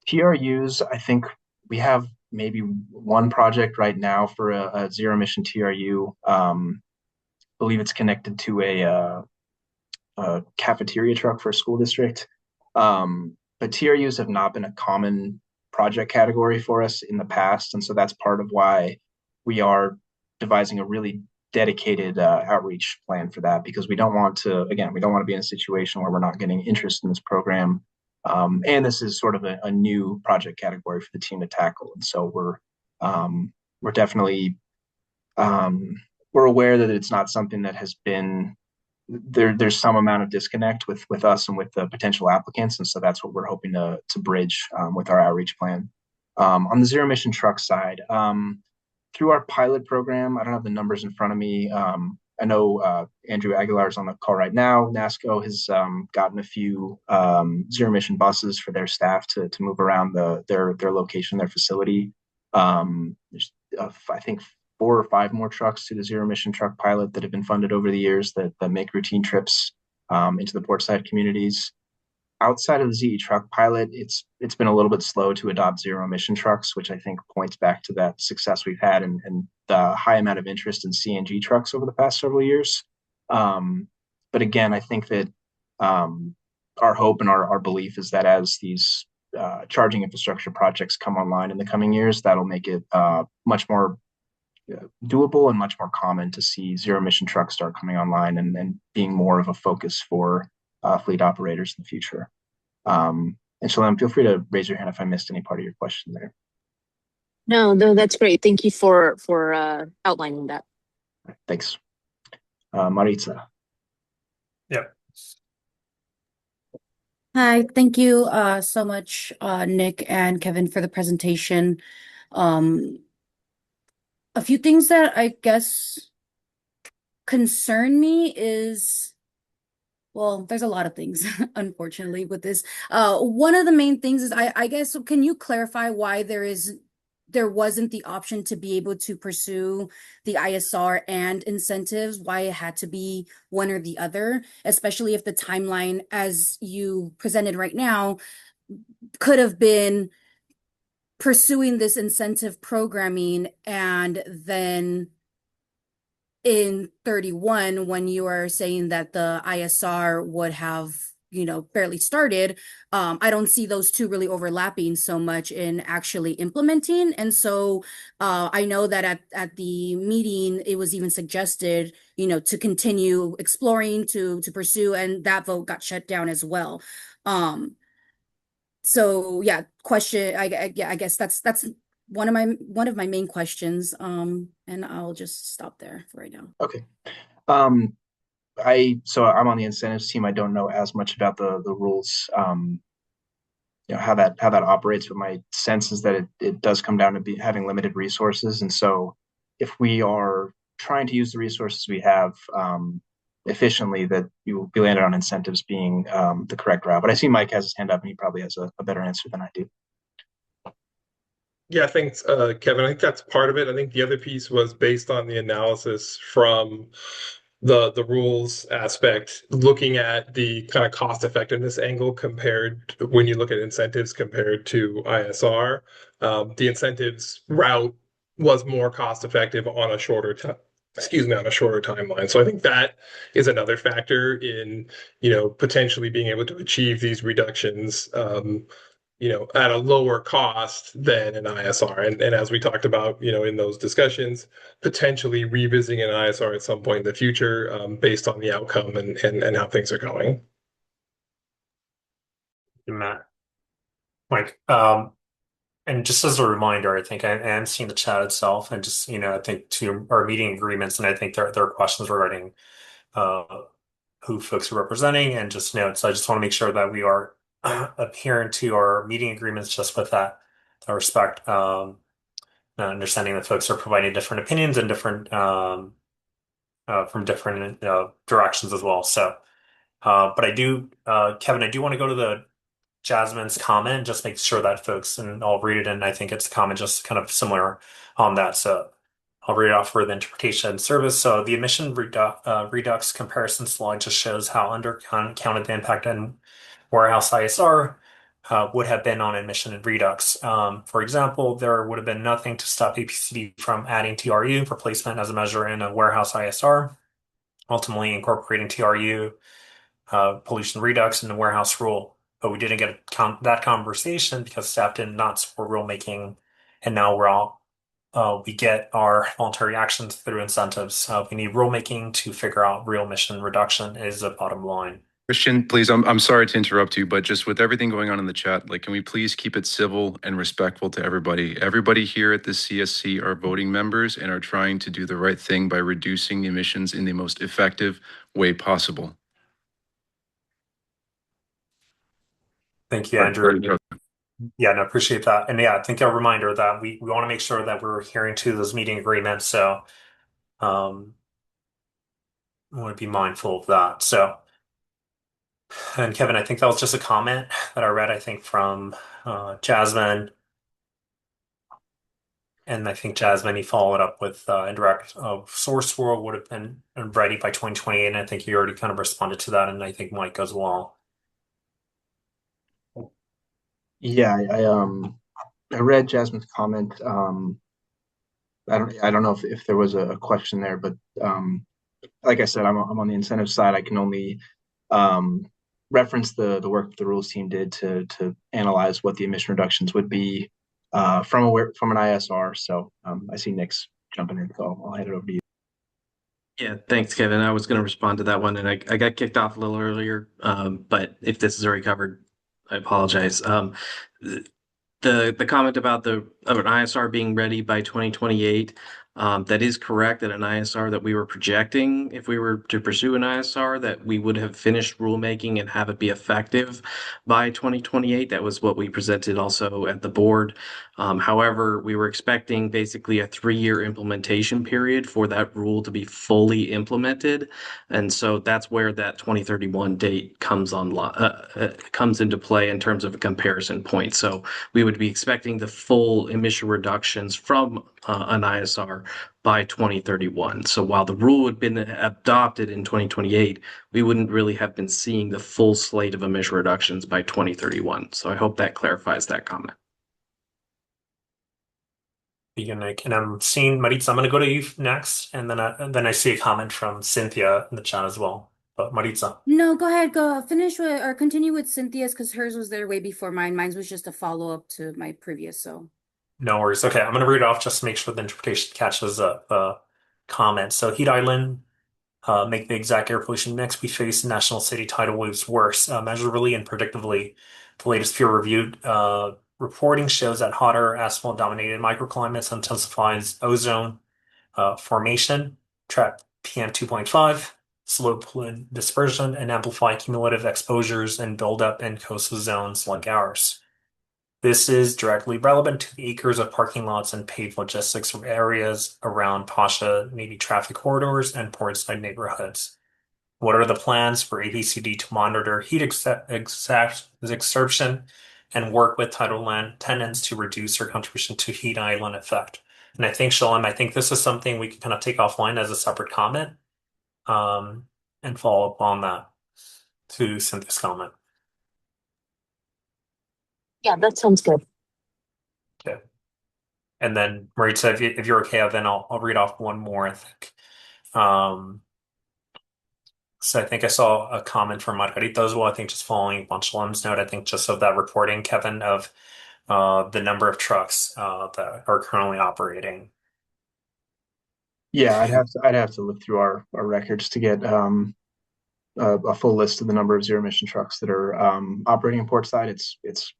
TRUs, I think we have maybe one project right now for a zero emission TRU. I believe it's connected to a cafeteria truck for a school district. But TRUs have not been a common project category for us in the past. And so that's part of why we are devising a really dedicated outreach plan for that, because we don't want to be in a situation where we're not getting interest in this program. And this is sort of a new project category for the team to tackle. And so we're definitely, we're aware that it's not something that has been, there's some amount of disconnect with us and with the potential applicants. And so that's what we're hoping to bridge with our outreach plan. On the zero emission truck side, through our pilot program, I don't have the numbers in front of me. I know Andrew Aguilar is on the call right now. NASCO has gotten a few zero emission buses for their staff to move around their location, their facility. There's I think 4 or 5 more trucks to the zero emission truck pilot that have been funded over the years that make routine trips into the Portside communities. Outside of the ZE truck pilot, it's been a little bit slow to adopt zero emission trucks, which I think points back to that success we've had and the high amount of interest in CNG trucks over the past several years. But again, I think that our hope and our belief is that as these charging infrastructure projects come online in the coming years, that'll make it much more doable and much more common to see zero emission trucks start coming online and being more of a focus for fleet operators in the future. And Shalem, feel free to raise your hand if I missed any part of your question there. No, that's great. Thank you for outlining that. Thanks. Maritza. Yeah. Hi, thank you so much, Nick and Kevin, for the presentation. A few things that I guess concern me is, well, there's a lot of things, unfortunately, with this. One of the main things is, I guess, can you clarify why there wasn't the option to be able to pursue the ISR and incentives, why it had to be one or the other, especially if the timeline, as you presented right now, could have been pursuing this incentive programming, and then in 31, when you are saying that the ISR would have, barely started, I don't see those two really overlapping so much in actually implementing. And so I know that at the meeting, it was even suggested, to continue exploring, to pursue, and that vote got shut down as well. So yeah, question, I guess that's one of my main questions. And I'll just stop there for right now. Okay. So I'm on the incentives team. I don't know as much about the rules, how that operates, but my sense is that it does come down to having limited resources. And so if we are trying to use the resources we have efficiently, that you will be landed on incentives being the correct route. But I see Mike has his hand up and he probably has a better answer than I do. Yeah, thanks, Kevin. I think that's part of it. I think the other piece was based on the analysis from the rules aspect, looking at the kind of cost effectiveness angle compared when you look at incentives compared to ISR. The incentives route was more cost effective on a shorter timeline. So I think that is another factor in, potentially being able to achieve these reductions at a lower cost than an ISR. And as we talked about, in those discussions, potentially revisiting an ISR at some point in the future based on the outcome and how things are going. Matt. Mike, and just as a reminder, I think I am seeing the chat itself, and just, I think to our meeting agreements, and I think there are questions regarding who folks are representing and just notes. So I just want to make sure that we are adherent to our meeting agreements just with that respect, understanding that folks are providing different opinions and different from different directions as well. So, but I do, Kevin, I do want to go to the Jasmine's comment, just make sure that folks, and I'll read it, and I think it's a comment just kind of similar on that. So I'll read it off for the interpretation service. So the emission redux comparison slide just shows how undercounted the impact on warehouse ISR would have been on emission and redux. For example, there would have been nothing to stop APCD from adding TRU for placement as a measure in a warehouse ISR, ultimately incorporating TRU pollution redux in the warehouse rule. But we didn't get that conversation because staff did not support rulemaking, and now we get our voluntary actions through incentives. We need rulemaking to figure out real emission reduction is the bottom line. Christian, please, I'm sorry to interrupt you, but just with everything going on in the chat, can we please keep it civil and respectful to everybody? Everybody here at the CSC are voting members and are trying to do the right thing by reducing the emissions in the most effective way possible. Thank you, Andrew. Yeah, no, appreciate that. And yeah, I think a reminder that we want to make sure that we're adhering to those meeting agreements. So we want to be mindful of that. So, and Kevin, I think that was just a comment that I read, I think, from Jasmine. And I think Jasmine, he followed up with indirect source world would have been ready by 2028. And I think you already kind of responded to that. And I think Mike as well. Yeah, I read Jasmine's comment. I don't know if there was a question there, but like I said, I'm on the incentive side. I can only reference the work that the rules team did to analyze what the emission reductions would be from an ISR. So I see Nick's jumping in, so I'll hand it over to you. Yeah, thanks, Kevin. I was going to respond to that one, and I got kicked off a little earlier, but if this is already covered, I apologize. The comment about an ISR being ready by 2028, that is correct. That an ISR that we were projecting, if we were to pursue an ISR, that we would have finished rulemaking and have it be effective by 2028. That was what we presented also at the board. However, we were expecting basically a 3-year implementation period for that rule to be fully implemented. And so that's where that 2031 date comes into play in terms of a comparison point. So we would be expecting the full emission reductions from an ISR by 2031. So while the rule had been adopted in 2028, we wouldn't really have been seeing the full slate of emission reductions by 2031. So I hope that clarifies that comment. Unique. And I'm seeing Maritza. I'm going to go to you next, and then I see a comment from Cynthia in the chat as well. But Maritza. No, go ahead. Go finish with or continue with Cynthia's because hers was there way before mine. Mine was just a follow-up to my previous. So No worries. Okay, I'm going to read it off just to make sure the interpretation catches the comment. So Heat Island make the exact air pollution mix we face in national city tidal waves worse. Measurably and predictably, the latest peer-reviewed reporting shows that hotter asphalt-dominated microclimates intensifies ozone formation, trap PM 2.5, slow pollutant dispersion, and amplify cumulative exposures and buildup in coastal zones like ours. This is directly relevant to the acres of parking lots and paved logistics areas around Pasha Navy traffic corridors and Portside neighborhoods. What are the plans for ABCD to monitor heat exertion and work with tidal land tenants to reduce their contribution to heat island effect? And I think, Shalom, I think this is something we can kind of take offline as a separate comment and follow up on that to Cynthia's comment. Yeah, that sounds good. Okay. And then Maritza, if you're okay, then I'll read off one more, I think. So I think I saw a comment from Margarita as well. I think just following on Shalom's note, I think just of that reporting, Kevin, of the number of trucks that are currently operating. Yeah, I'd have to look through our records to get a full list of the number of zero emission trucks that are operating in Portside. It's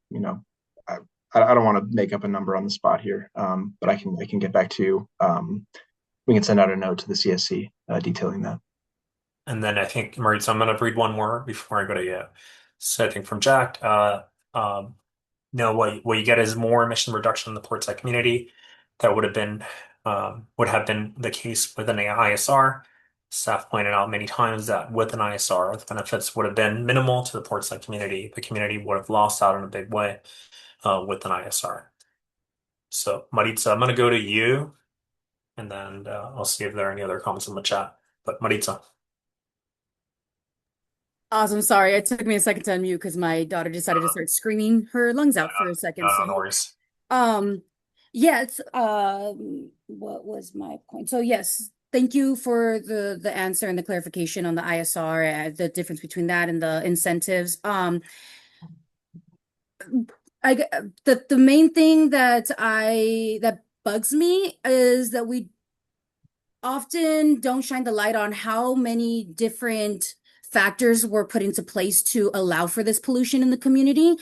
I don't want to make up a number on the spot here, but I can get back to you. We can send out a note to the CSC detailing that. And then I think, Maritza, I'm going to read one more before I go to you. So I think from Jack, what you get is more emission reduction in the Portside community. That would have been the case with an ISR. Staff pointed out many times that with an ISR, the benefits would have been minimal to the Portside community. The community would have lost out in a big way with an ISR. So Maritza, I'm going to go to you, and then I'll see if there are any other comments in the chat. But Maritza. awesome. Sorry, it took me a second to unmute because my daughter decided to start screaming her lungs out for a second. No worries. Yes. What was my point? So yes, thank you for the answer and the clarification on the ISR and the difference between that and the incentives. The main thing that bugs me is that we often don't shine the light on how many different factors were put into place to allow for this pollution in the community.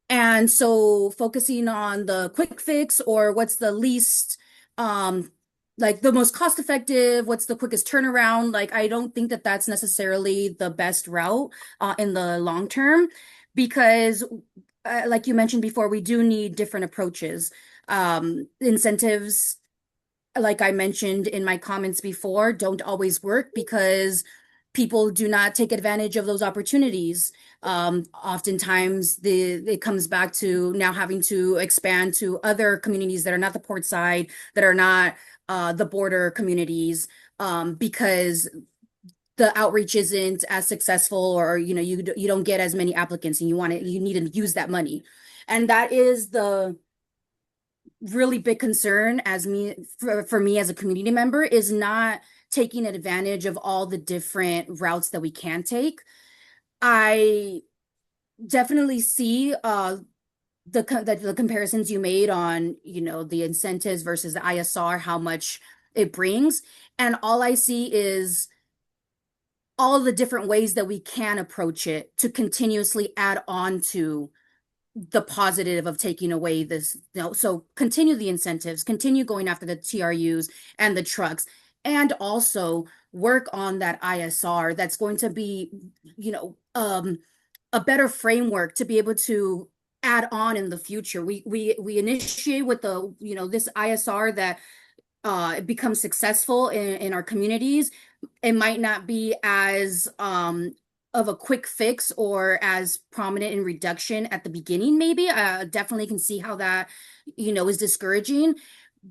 And so focusing on the quick fix or what's the least, like the most cost effective, what's the quickest turnaround? Like, I don't think that that's necessarily the best route in the long term, because like you mentioned before, we do need different approaches. Incentives, like I mentioned in my comments before, don't always work because people do not take advantage of those opportunities. Oftentimes it comes back to now having to expand to other communities that are not the port side, that are not the border communities, because the outreach isn't as successful, or you don't get as many applicants, and you need to use that money. And that is the really big concern for me as a community member, is not taking advantage of all the different routes that we can take. I definitely see the comparisons you made on the incentives versus the ISR, how much it brings, and all I see is all the different ways that we can approach it to continuously add on to the positive of taking away this. So continue the incentives, continue going after the TRUs and the trucks, and also work on that ISR that's going to be, a better framework to be able to add on in the future. We initiate with this ISR that it becomes successful in our communities. It might not be as of a quick fix or as prominent in reduction at the beginning. Maybe definitely can see how that is discouraging,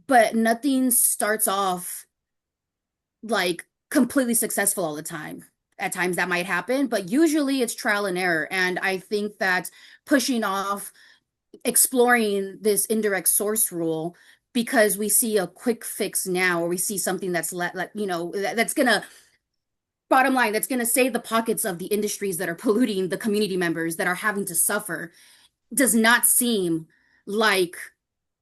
but nothing starts off like completely successful all the time. At times that might happen, but usually it's trial and error. And I think that pushing off exploring this indirect source rule because we see a quick fix now, or we see something that's that's gonna, bottom line, that's gonna save the pockets of the industries that are polluting the community members that are having to suffer, does not seem like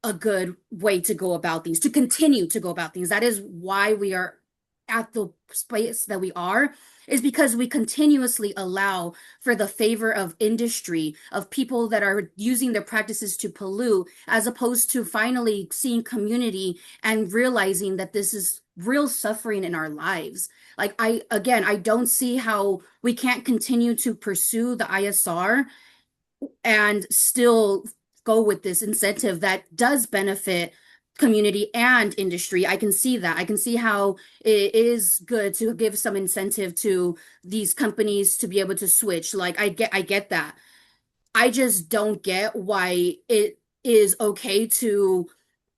a good way to go about things, to continue to go about things. That is why we are at the space that we are, is because we continuously allow for the favor of industry, of people that are using their practices to pollute, as opposed to finally seeing community and realizing that this is real suffering in our lives. Like, I don't see how we can't continue to pursue the ISR and still go with this incentive that does benefit community and industry. I can see that. I can see how it is good to give some incentive to these companies to be able to switch. Like, I get that. I just don't get why it is okay to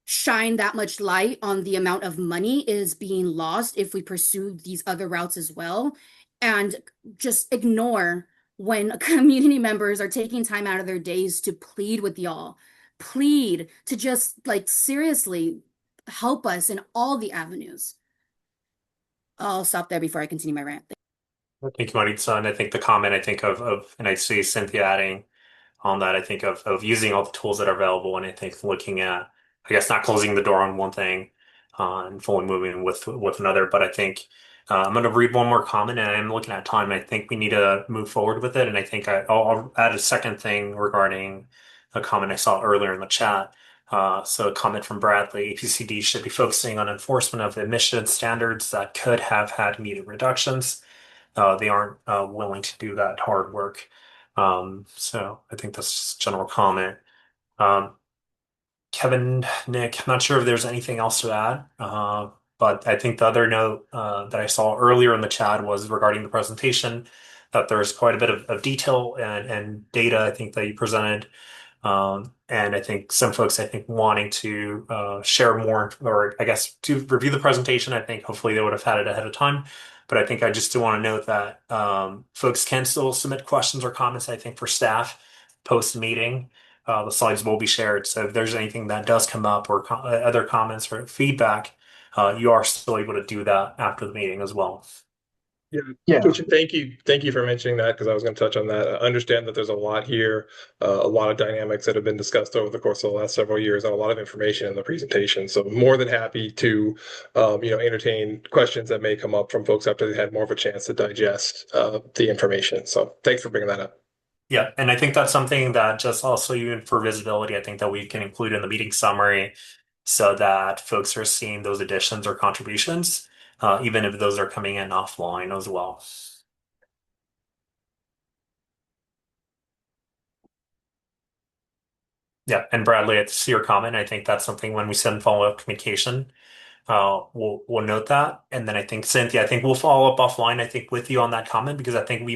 shine that much light on the amount of money is being lost if we pursue these other routes as well, and just ignore when community members are taking time out of their days to plead with y'all, plead to just, like, seriously help us in all the avenues. I'll stop there before I continue my rant. Thank you, Maritza. And I think the comment and I see Cynthia adding on that, I think of using all the tools that are available, and I think looking at, I guess, not closing the door on one thing and fully moving with another. But I think I'm going to read one more comment, and I'm looking at time. I think we need to move forward with it, and I think I'll add a second thing regarding a comment I saw earlier in the chat. So a comment from Bradley: APCD should be focusing on enforcement of emission standards that could have had immediate reductions. They aren't willing to do that hard work. So I think that's just a general comment. Kevin, Nick, I'm not sure if there's anything else to add, but I think the other note that I saw earlier in the chat was regarding the presentation, that there's quite a bit of detail and data, I think, that you presented. And I think some folks, wanting to share more, or I guess to review the presentation, I think hopefully they would have had it ahead of time. But I think I just do want to note that folks can still submit questions or comments, I think, for staff post-meeting. The slides will be shared. So if there's anything that does come up, or other comments or feedback, you are still able to do that after the meeting as well. Yeah. Thank you for mentioning that, because I was going to touch on that. I understand that there's a lot here, a lot of dynamics that have been discussed over the course of the last several years, and a lot of information in the presentation. So more than happy to, entertain questions that may come up from folks after they had more of a chance to digest the information. So thanks for bringing that up. Yeah, and I think that's something that, just also even for visibility, I think that we can include in the meeting summary, so that folks are seeing those additions or contributions, even if those are coming in offline as well. Yeah, and Bradley, I see your comment. I think that's something, when we send follow-up communication, we'll note that. And then I think, Cynthia, I think we'll follow up offline, I think, with you on that comment, because I think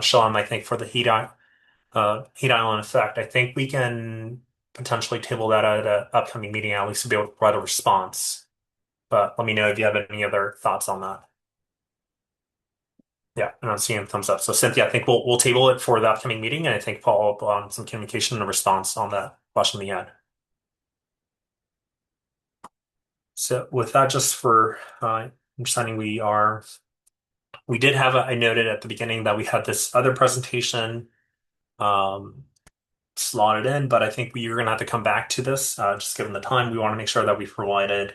Sean, I think for the heat island effect, I think we can potentially table that at an upcoming meeting, at least to be able to provide a response. But let me know if you have any other thoughts on that. Yeah, and I'm seeing thumbs up. So Cynthia, I think we'll table it for the upcoming meeting, and I think follow up on some communication and a response on that question we had. So with that, just for understanding, we did have I noted at the beginning that we had this other presentation slotted in, but I think we are going to have to come back to this, just given the time. We want to make sure that we've provided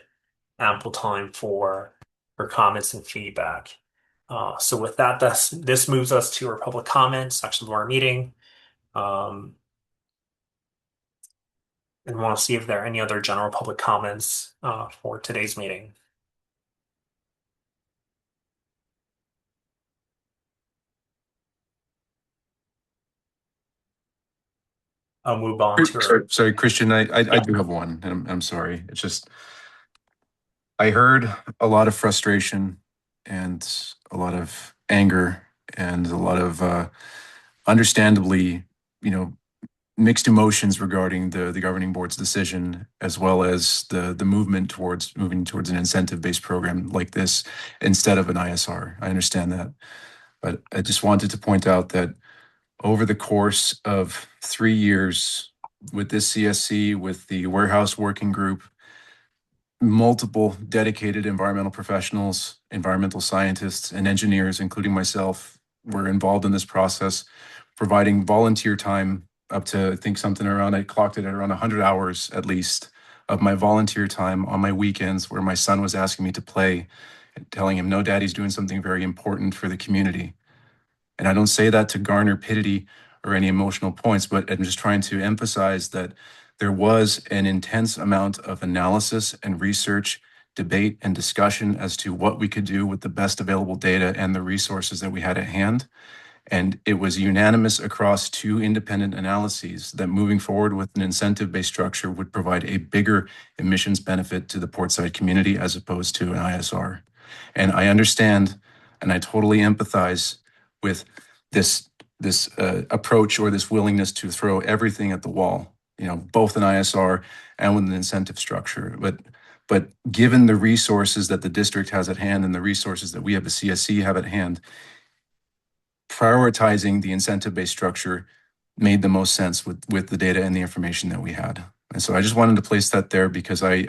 ample time for comments and feedback. So with that, this moves us to our public comment section of our meeting. And want to see if there are any other general public comments for today's meeting. I'll move on to sorry, Christian, I do have one, and I'm sorry. It's just, I heard a lot of frustration and a lot of anger and a lot of understandably, mixed emotions regarding the governing board's decision, as well as the moving towards an incentive-based program like this instead of an ISR. I understand that, but I just wanted to point out that over the course of 3 years with this CSC, with the warehouse working group, multiple dedicated environmental professionals, environmental scientists, and engineers, including myself, were involved in this process, providing volunteer time up to, I think something around, I clocked it at around 100 hours at least of my volunteer time on my weekends where my son was asking me to play, and telling him, no, daddy's doing something very important for the community. And I don't say that to garner pity or any emotional points, but I'm just trying to emphasize that there was an intense amount of analysis and research, debate and discussion as to what we could do with the best available data and the resources that we had at hand. And it was unanimous across 2 independent analyses that moving forward with an incentive-based structure would provide a bigger emissions benefit to the Portside community as opposed to an ISR. And I understand and I totally empathize with this approach or this willingness to throw everything at the wall, both an ISR and with an incentive structure. But given the resources that the district has at hand and the resources that we have, the CSC have at hand, prioritizing the incentive-based structure made the most sense with the data and the information that we had. And so I just wanted to place that there because I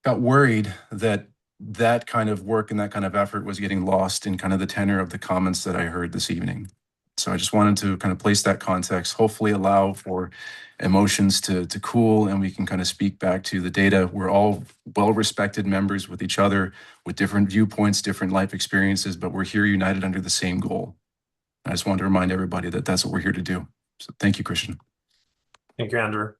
got worried that kind of work and that kind of effort was getting lost in kind of the tenor of the comments that I heard this evening. So I just wanted to kind of place that context, hopefully allow for emotions to cool and we can kind of speak back to the data. We're all well-respected members with each other with different viewpoints, different life experiences, but we're here united under the same goal. I just wanted to remind everybody that that's what we're here to do. So thank you, Christian. Thank you, Andrew.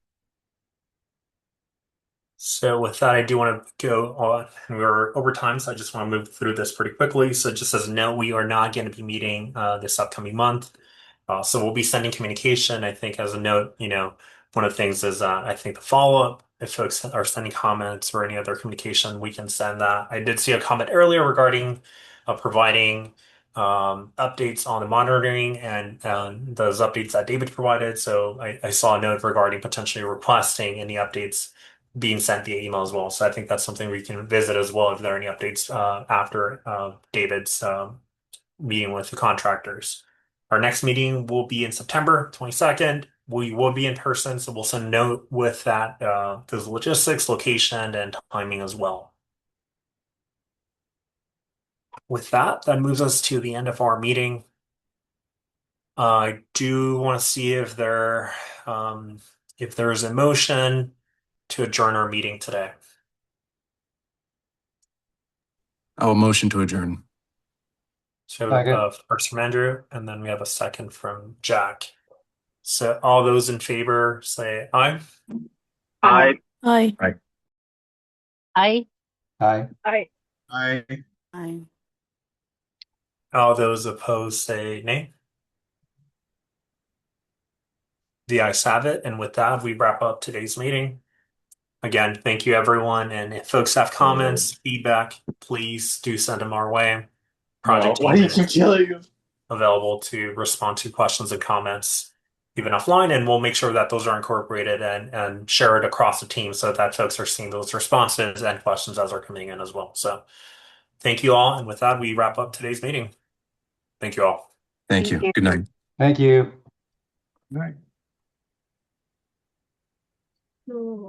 So with that, I do want to go on, and we're over time, so I just want to move through this pretty quickly. So just as a note, we are not going to be meeting this upcoming month. So we'll be sending communication. I think as a note, one of the things is I think the follow-up, if folks are sending comments or any other communication, we can send that. I did see a comment earlier regarding providing updates on the monitoring and those updates that David provided. So I saw a note regarding potentially requesting any updates being sent via email as well. So I think that's something we can visit as well if there are any updates after David's meeting with the contractors. Our next meeting will be in September 22nd. We will be in person, so we'll send a note with that, those logistics, location, and timing as well. With that moves us to the end of our meeting. I do want to see if there's a motion to adjourn our meeting today. I'll motion to adjourn. So first from Andrew, and then we have a second from Jack. So all those in favor say aye. Aye. Aye. Aye. Aye. Aye. Aye. Aye. Aye. All those opposed say nay. The ayes have it, and with that, we wrap up today's meeting. Again, thank you, everyone. And if folks have comments, feedback, please do send them our way. Project team is available to respond to questions and comments even offline, and we'll make sure that those are incorporated and share it across the team so that folks are seeing those responses and questions as they're coming in as well. So thank you all. And with that, we wrap up today's meeting. Thank you all. Thank you. Good night. Thank you. Right.